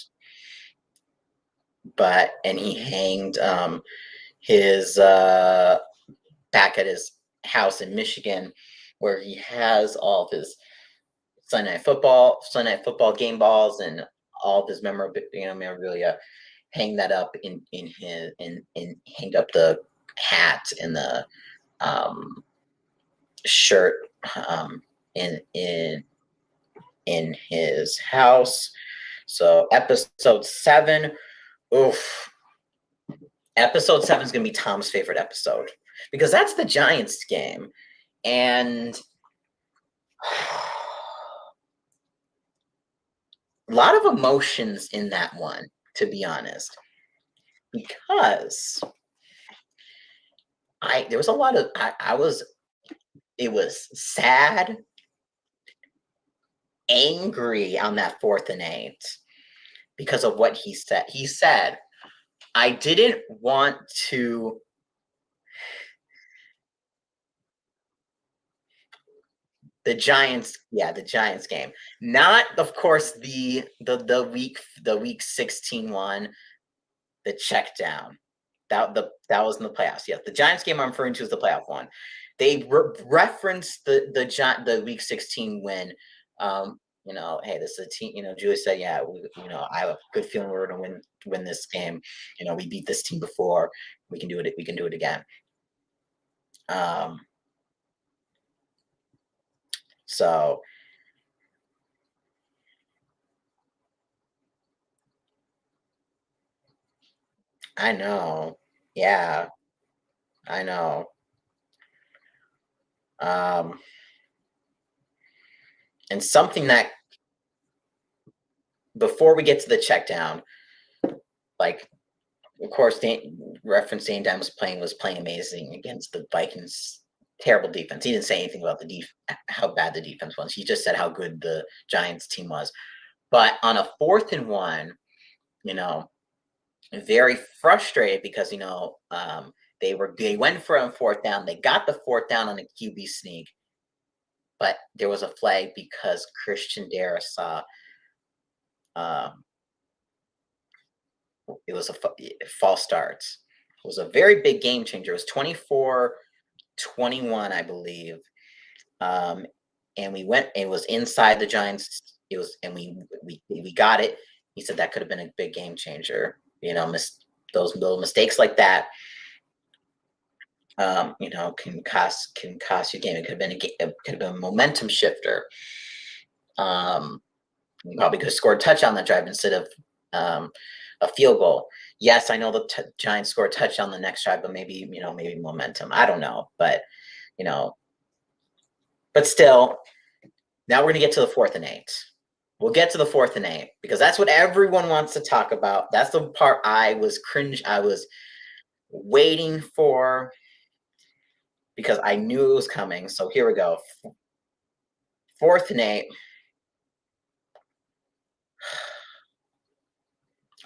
And he hanged his back at his house in Michigan, where he has all of his Sunday night football game balls, and all of his memorabilia. Hang that up in his hanged up the hat and the shirt in his house. So episode 7, oof. Episode 7 is going to be Tom's favorite episode because that's the Giants game. And a lot of emotions in that one, to be honest, because there was a lot of, it was sad, angry on that 4th and 8 because of what he said. He said, I didn't want to the Giants game. Not, of course, the week 16 one, the check down. That was in the playoffs. Yes, the Giants game I'm referring to is the playoff one. They referenced the week 16 win. Hey, this is a team. Julie said, yeah, I have a good feeling we're going to win this game. We beat this team before. We can do it. We can do it again. So I know. Yeah, I know. And something that before we get to the check down, like, of course, reference Dane Dime was playing amazing against the Vikings. Terrible defense. He didn't say anything about how bad the defense was. He just said how good the Giants team was. But on a 4th and 1, very frustrated because they went for a 4th down. They got the 4th down on a QB sneak, but there was a flag because Christian Dara saw. It was a false start. It was a very big game changer. It was 24-21, I believe. And we went. It was inside the Giants. It was, and we got it. He said that could have been a big game changer. Those little mistakes like that, can cost you a game. It could have been a momentum shifter. We probably could have scored a touchdown on that drive instead of a field goal. Yes, I know the Giants scored a touchdown the next drive, but maybe momentum. I don't know, but but still, now we're gonna get to the 4th and 8. We'll get to the 4th and 8 because that's what everyone wants to talk about. That's the part I was waiting for because I knew it was coming. So here we go. 4th and 8.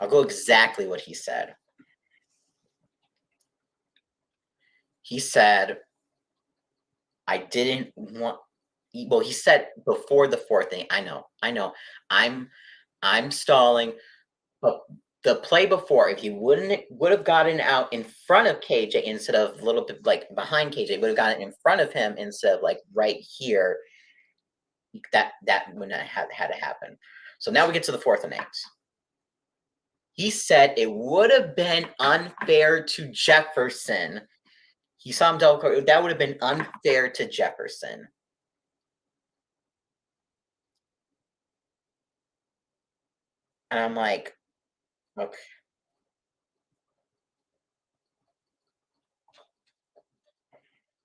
I'll go exactly what he said. He said, I didn't want well, he said before the fourth thing. I know. I'm I'm stalling, but the play before, if he would have gotten out in front of KJ instead of a little bit like behind KJ, would have gotten in front of him instead of like right here, that wouldn't have had to happen. So now we get to the fourth and eight. He said it would have been unfair to Jefferson. He saw him double court. That would have been unfair to Jefferson. And I'm like, okay,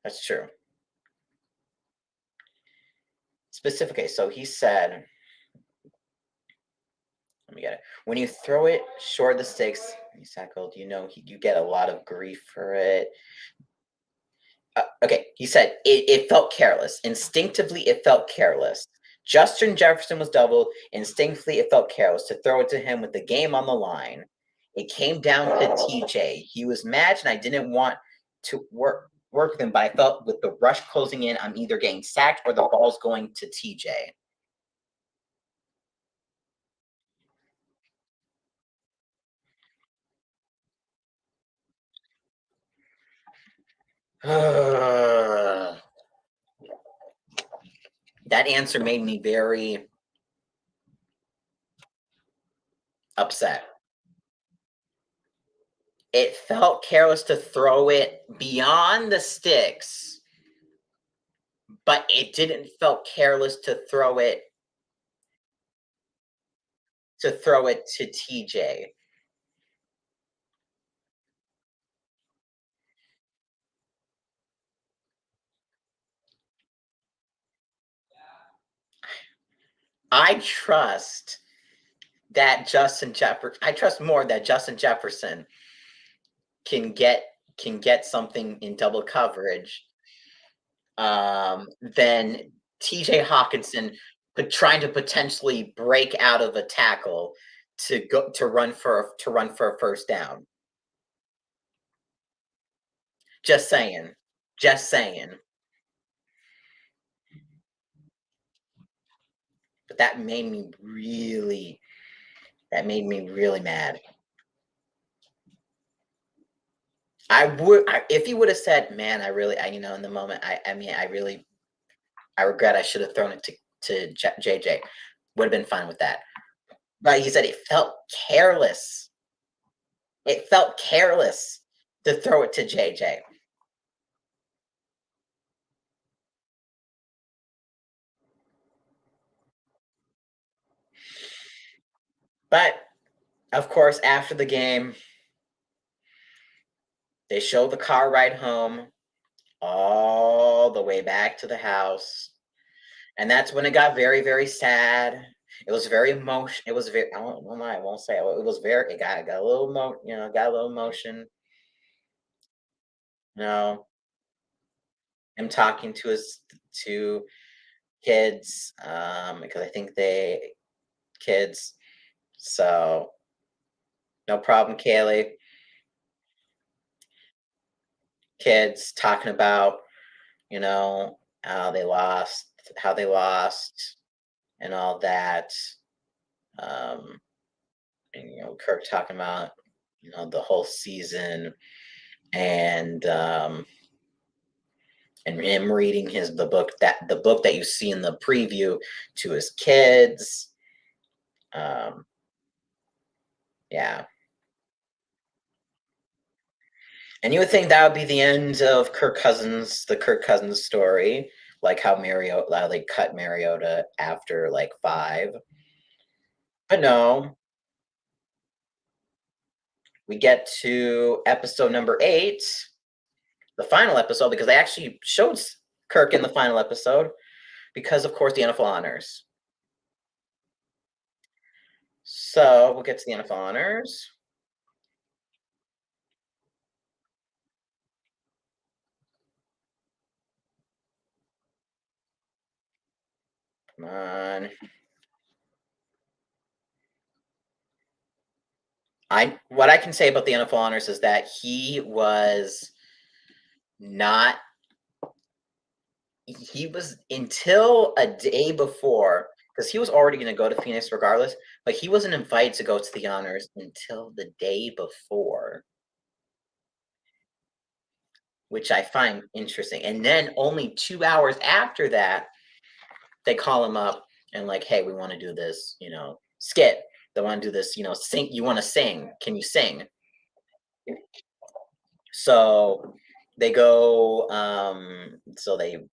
that's true. Specifically, so he said, let me get it. When you throw it short of the sticks, he's tackled, you get a lot of grief for it. Okay, he said it felt careless. Instinctively, it felt careless. Justin Jefferson was doubled. Instinctively, it felt careless to throw it to him with the game on the line. It came down to TJ. He was mad, and I didn't want to work with him, but I felt with the rush closing in, I'm either getting sacked or the ball's going to TJ. That answer made me very upset. It felt careless to throw it beyond the sticks, but it didn't felt careless to throw it to TJ. I trust I trust more that Justin Jefferson can get something in double coverage than TJ Hawkinson but trying to potentially break out of a tackle to run for a first down. Just saying. Just saying. But that made me really mad. If he would have said, "Man, in the moment, I regret I should have thrown it to JJ," would have been fine with that. But he said it felt careless. It felt careless to throw it to JJ. But of course, after the game, they show the car ride home all the way back to the house. And that's when it got very, very sad. It was very emotion. It was very. I won't lie. I won't say it. It was very. It got a little got a little emotion. You know, him talking to his two kids because I think they kids. So no problem, Kaylee. Kids talking about how they lost, and all that. Um, and Kirk talking about the whole season, and him reading the book that you see in the preview to his kids. Um, yeah, and you would think that would be the end of the Kirk Cousins story, like how they cut Mariota after like five. But no, we get to episode number 8, the final episode, because they actually showed Kirk in the final episode, because of course the NFL honors. So we'll get to the NFL honors. Come on. what I can say about the NFL honors is that not he was until a day before, because he was already going to go to Phoenix regardless, but he wasn't invited to go to the honors until the day before, which I find interesting. And then only 2 hours after that, they call him up and like, hey, we want to do this, skit. They want to do this, sing. You want to sing? Can you sing? So they go. So they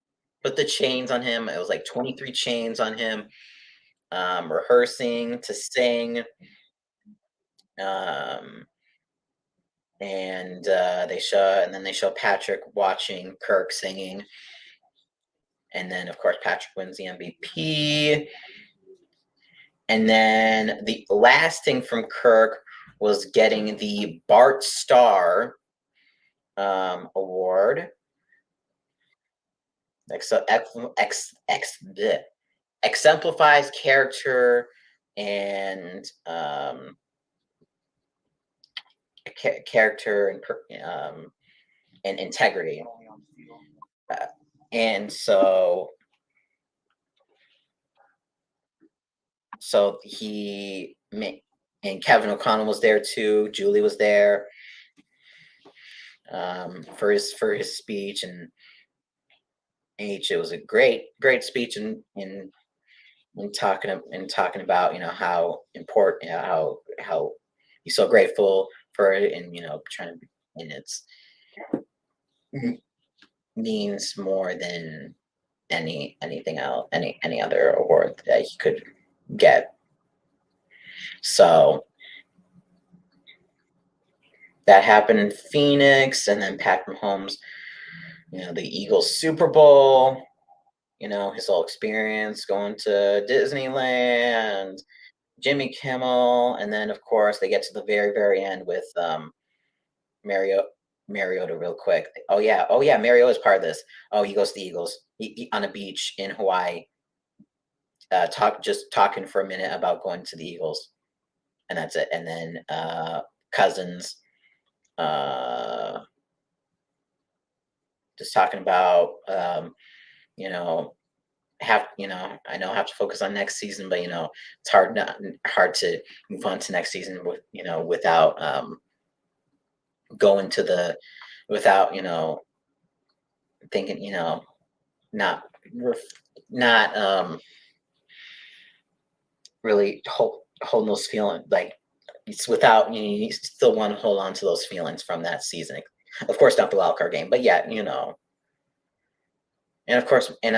put the chains on him. It was like 23 chains on him. Rehearsing to sing. Um, and then they show Patrick watching Kirk singing, and then of course Patrick wins the MVP. And then the last thing from Kirk was getting the Bart Star award. So exemplifies character and and integrity. And so he and Kevin O'Connell was there too. Julie was there for his speech, and it was a great speech in talking about how important, how he's so grateful for it, and trying to, and it's means more than anything else, any other award that he could get. So that happened in Phoenix, and then Patrick Mahomes, the Eagles Super Bowl, his whole experience going to Disneyland, Jimmy Kimmel, and then of course they get to the very, very end with Mariota real quick. Oh yeah, Mariota is part of this. Oh, he goes to the Eagles. He on a beach in Hawaii, talking for a minute about going to the Eagles, and that's it. And then Cousins, just talking about I know I have to focus on next season, but it's hard to move on to next season without going to the without thinking not not really holding those feelings, like it's without you still want to hold on to those feelings from that season. Of course, not the wild card game, but yeah, and of course, and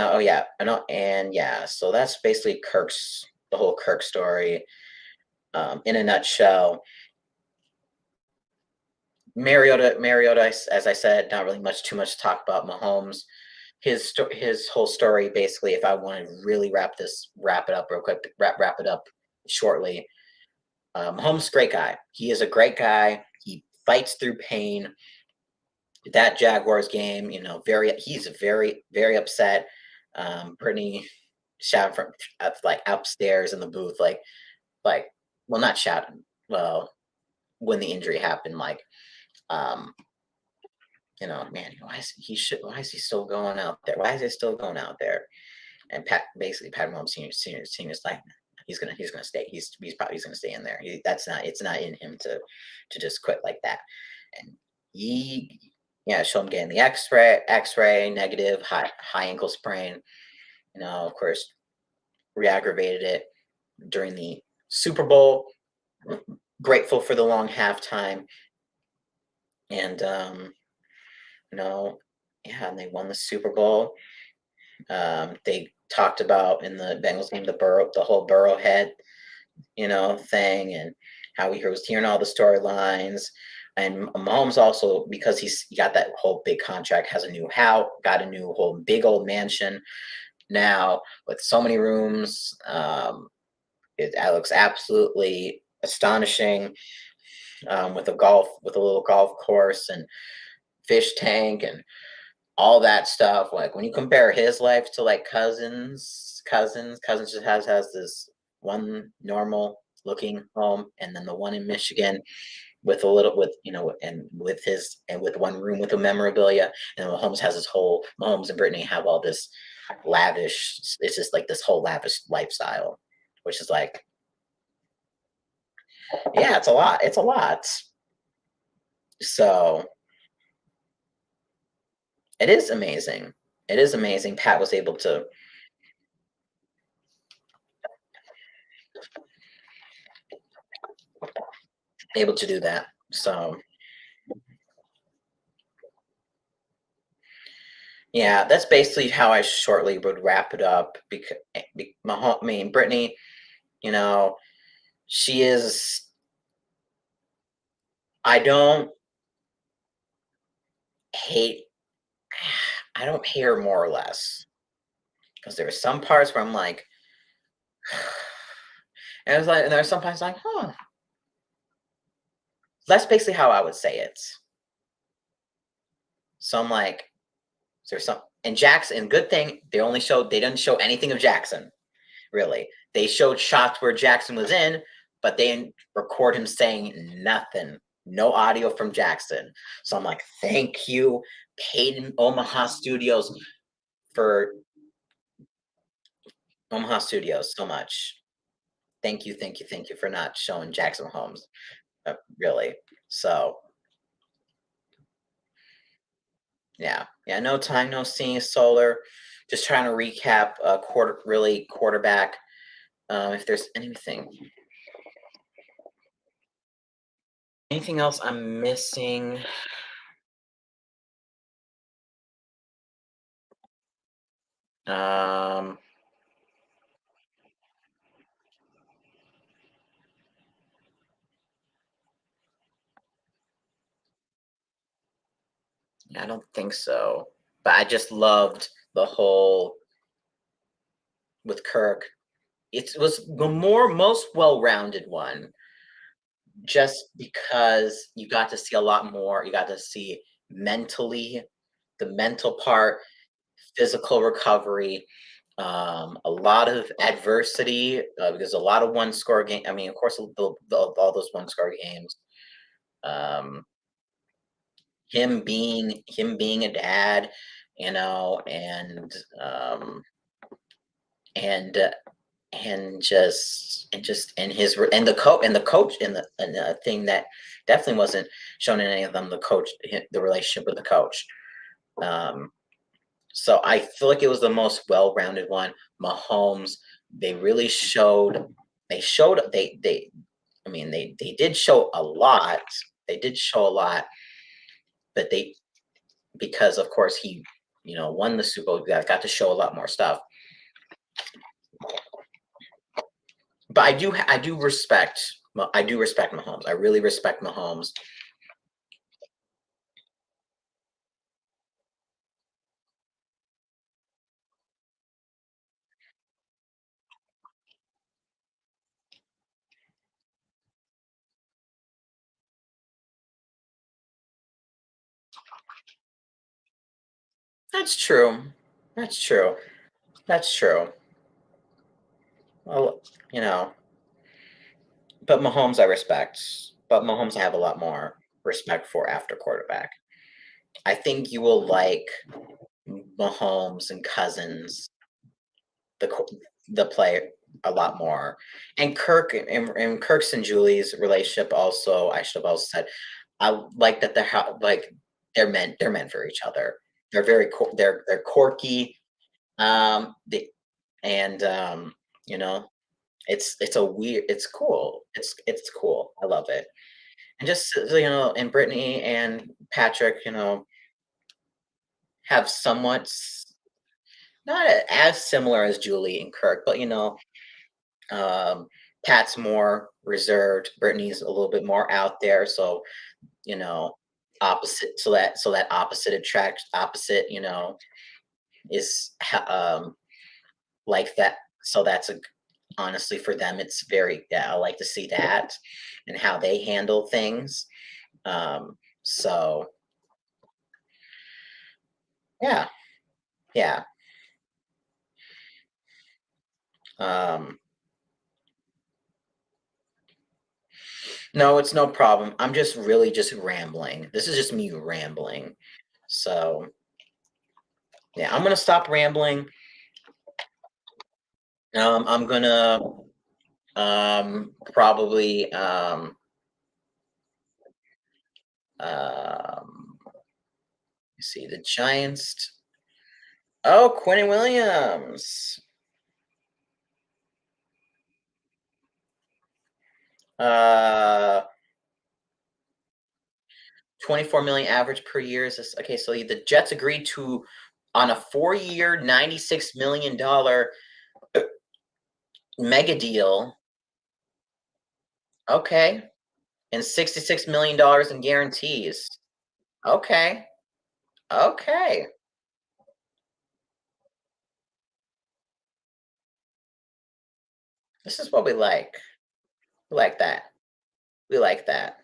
so that's basically the whole Kirk story in a nutshell. Mariota, as I said, not really too much to talk about. Mahomes, his whole story, basically, if I want to really wrap it up real quick, wrap it up shortly. Mahomes, great guy. He is a great guy. He fights through pain. That Jaguars game, he's very, very upset. Brittany shouting from like upstairs in the booth, well, not shouting. Well, when the injury happened, man, why is he still going out there? Why is he still going out there? And Pat Mahomes senior's like, he's gonna stay. He's probably gonna stay in there. It's not in him to just quit like that. And show him getting the X-ray negative, high ankle sprain. Of course, re-aggravated it during the Super Bowl. Grateful for the long halftime, and and they won the Super Bowl. They talked about in the Bengals game the whole Burrowhead, thing, and how he was hearing all the storylines. And Mahomes also, because he got that whole big contract, has a new house, got a new whole big old mansion now with so many rooms. It looks absolutely astonishing, with a little golf course and fish tank and all that stuff. Like when you compare his life to like Cousins just has this one normal looking home, and then the one in Michigan with a little with and with his and with one room with the memorabilia, and Mahomes has his whole Mahomes and Brittany have all this lavish. It's just like this whole lavish lifestyle, which is like, yeah, it's a lot. It's a lot. So it is amazing. It is amazing. Pat was able to do that. So yeah, that's basically how I shortly would wrap it up. Because I mean, Brittany, you know, she is. I don't hate. I don't hate her more or less because there are some parts where I'm like, and it's like, and there are some parts like, huh. That's basically how I would say it. So I'm like, there's some and Jackson. And good thing they didn't show anything of Jackson really. They showed shots where Jackson was in, but they didn't record him saying nothing. No audio from Jackson. So I'm like, thank you, Peyton Omaha Studios, for Omaha Studios so much. Thank you for not showing Jackson Holmes. Really. So yeah, yeah. No time, no seeing solar. Just trying to recap quarterback. If there's anything else I'm missing. Um, I don't think so. But I just loved the whole with Kirk. It was the most well-rounded one, just because you got to see a lot more. You got to see mentally, the mental part, physical recovery, a lot of adversity, because a lot of one score game. I mean, of course, all those one score games. Um, him being a dad, and and his and the coach and the thing that definitely wasn't shown in any of them, the relationship with the coach. Um, so I feel like it was the most well-rounded one. Mahomes, they really showed they showed they I mean they did show a lot. They did show a lot, but they because of course he won the Super Bowl, got to show a lot more stuff. But I do respect Mahomes. I really respect Mahomes. That's true. That's true. That's true. Well, you know, but Mahomes I respect. But Mahomes I have a lot more respect for after quarterback. I think you will like Mahomes and Cousins, the co- the play a lot more, and and Kirk's and Julie's relationship. Also, I should have also said I like that they're meant for each other. They're quirky. They and you know it's a weird it's cool. It's cool. I love it. And just so and Brittany and Patrick, have somewhat not as similar as Julie and Kirk, but um, Pat's more reserved. Brittany's a little bit more out there, so you know, opposite. So that opposite attracts opposite. Is like that. So that's a honestly for them, it's very yeah. I like to see that and how they handle things. So yeah, yeah. Um, No, it's no problem. I'm just really just rambling. This is just me rambling. So, yeah, I'm gonna stop rambling. I'm gonna probably see the Giants. Oh, Quentin Williams. Uh, 24 million average per year is this, okay? So the Jets agreed to on a 4-year, $96 million mega deal. Okay, and $66 million in guarantees. Okay, okay. This is what we like. We like that. We like that.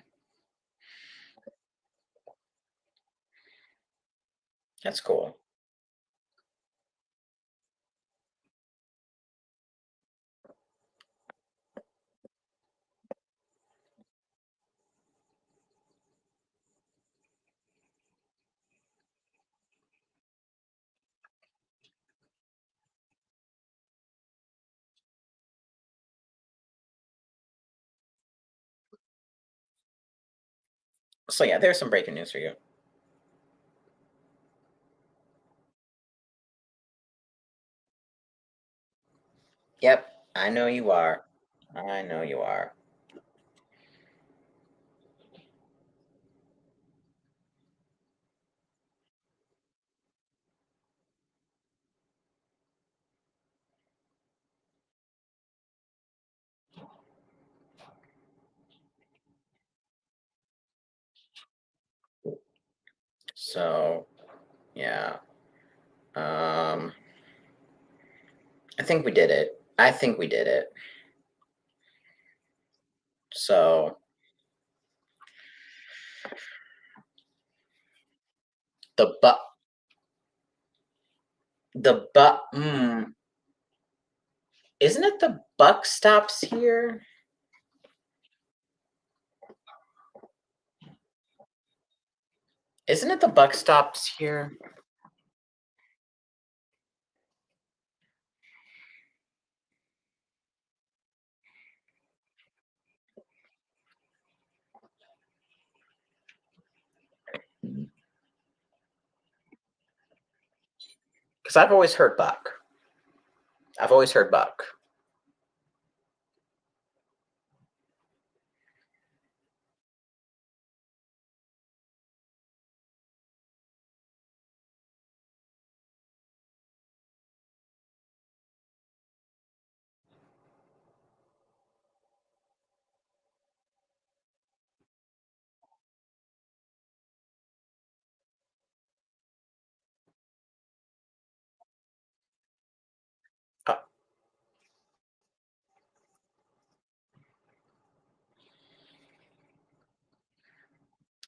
That's cool. So yeah, there's some breaking news for you. Yep, I know you are. I know you are. So yeah. Um I think we did it. I think we did it. So the but isn't it the buck stops here? Isn't it the buck stops here? Because I've always heard buck. I've always heard buck. Oh,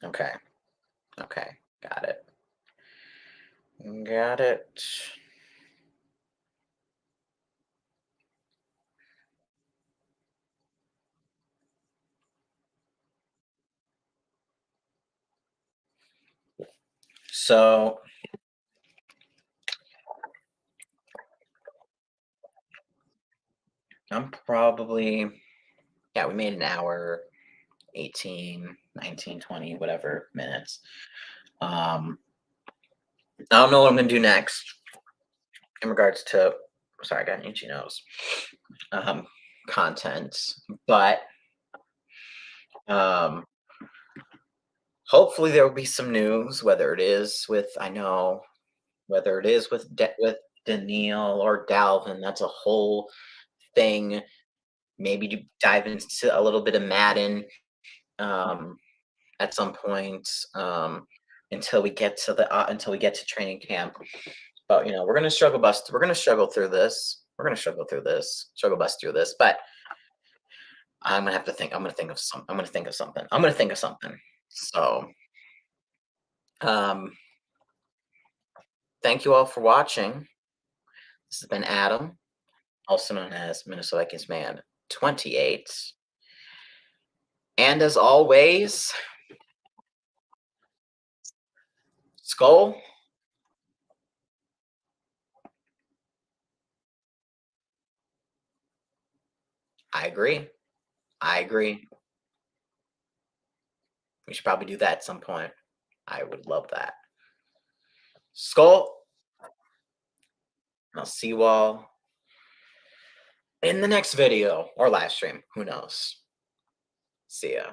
okay. Okay. Got it. Got it. So I'm probably, yeah, we made an hour, 18, 19, 20, whatever minutes. I don't know what I'm gonna do next in regards to, sorry, I got an itchy nose. Um, content, but um, hopefully there will be some news, whether it is with, I know, whether it is with with Daniil or Dalvin. That's a whole thing. Maybe to dive into a little bit of Madden um, at some point until we get to training camp. But we're gonna struggle bust. We're gonna struggle through this. We're gonna struggle through this. Struggle bust through this. But I'm gonna have to think. I'm gonna think of some. I'm gonna think of something. I'm gonna think of something. So, um, thank you all for watching. This has been Adam, also known as Minnesota Vikings Man 28. And as always, Skull, I agree. I agree. We should probably do that at some point. I would love that. Skull, I'll see you all in the next video or live stream. Who knows? See ya.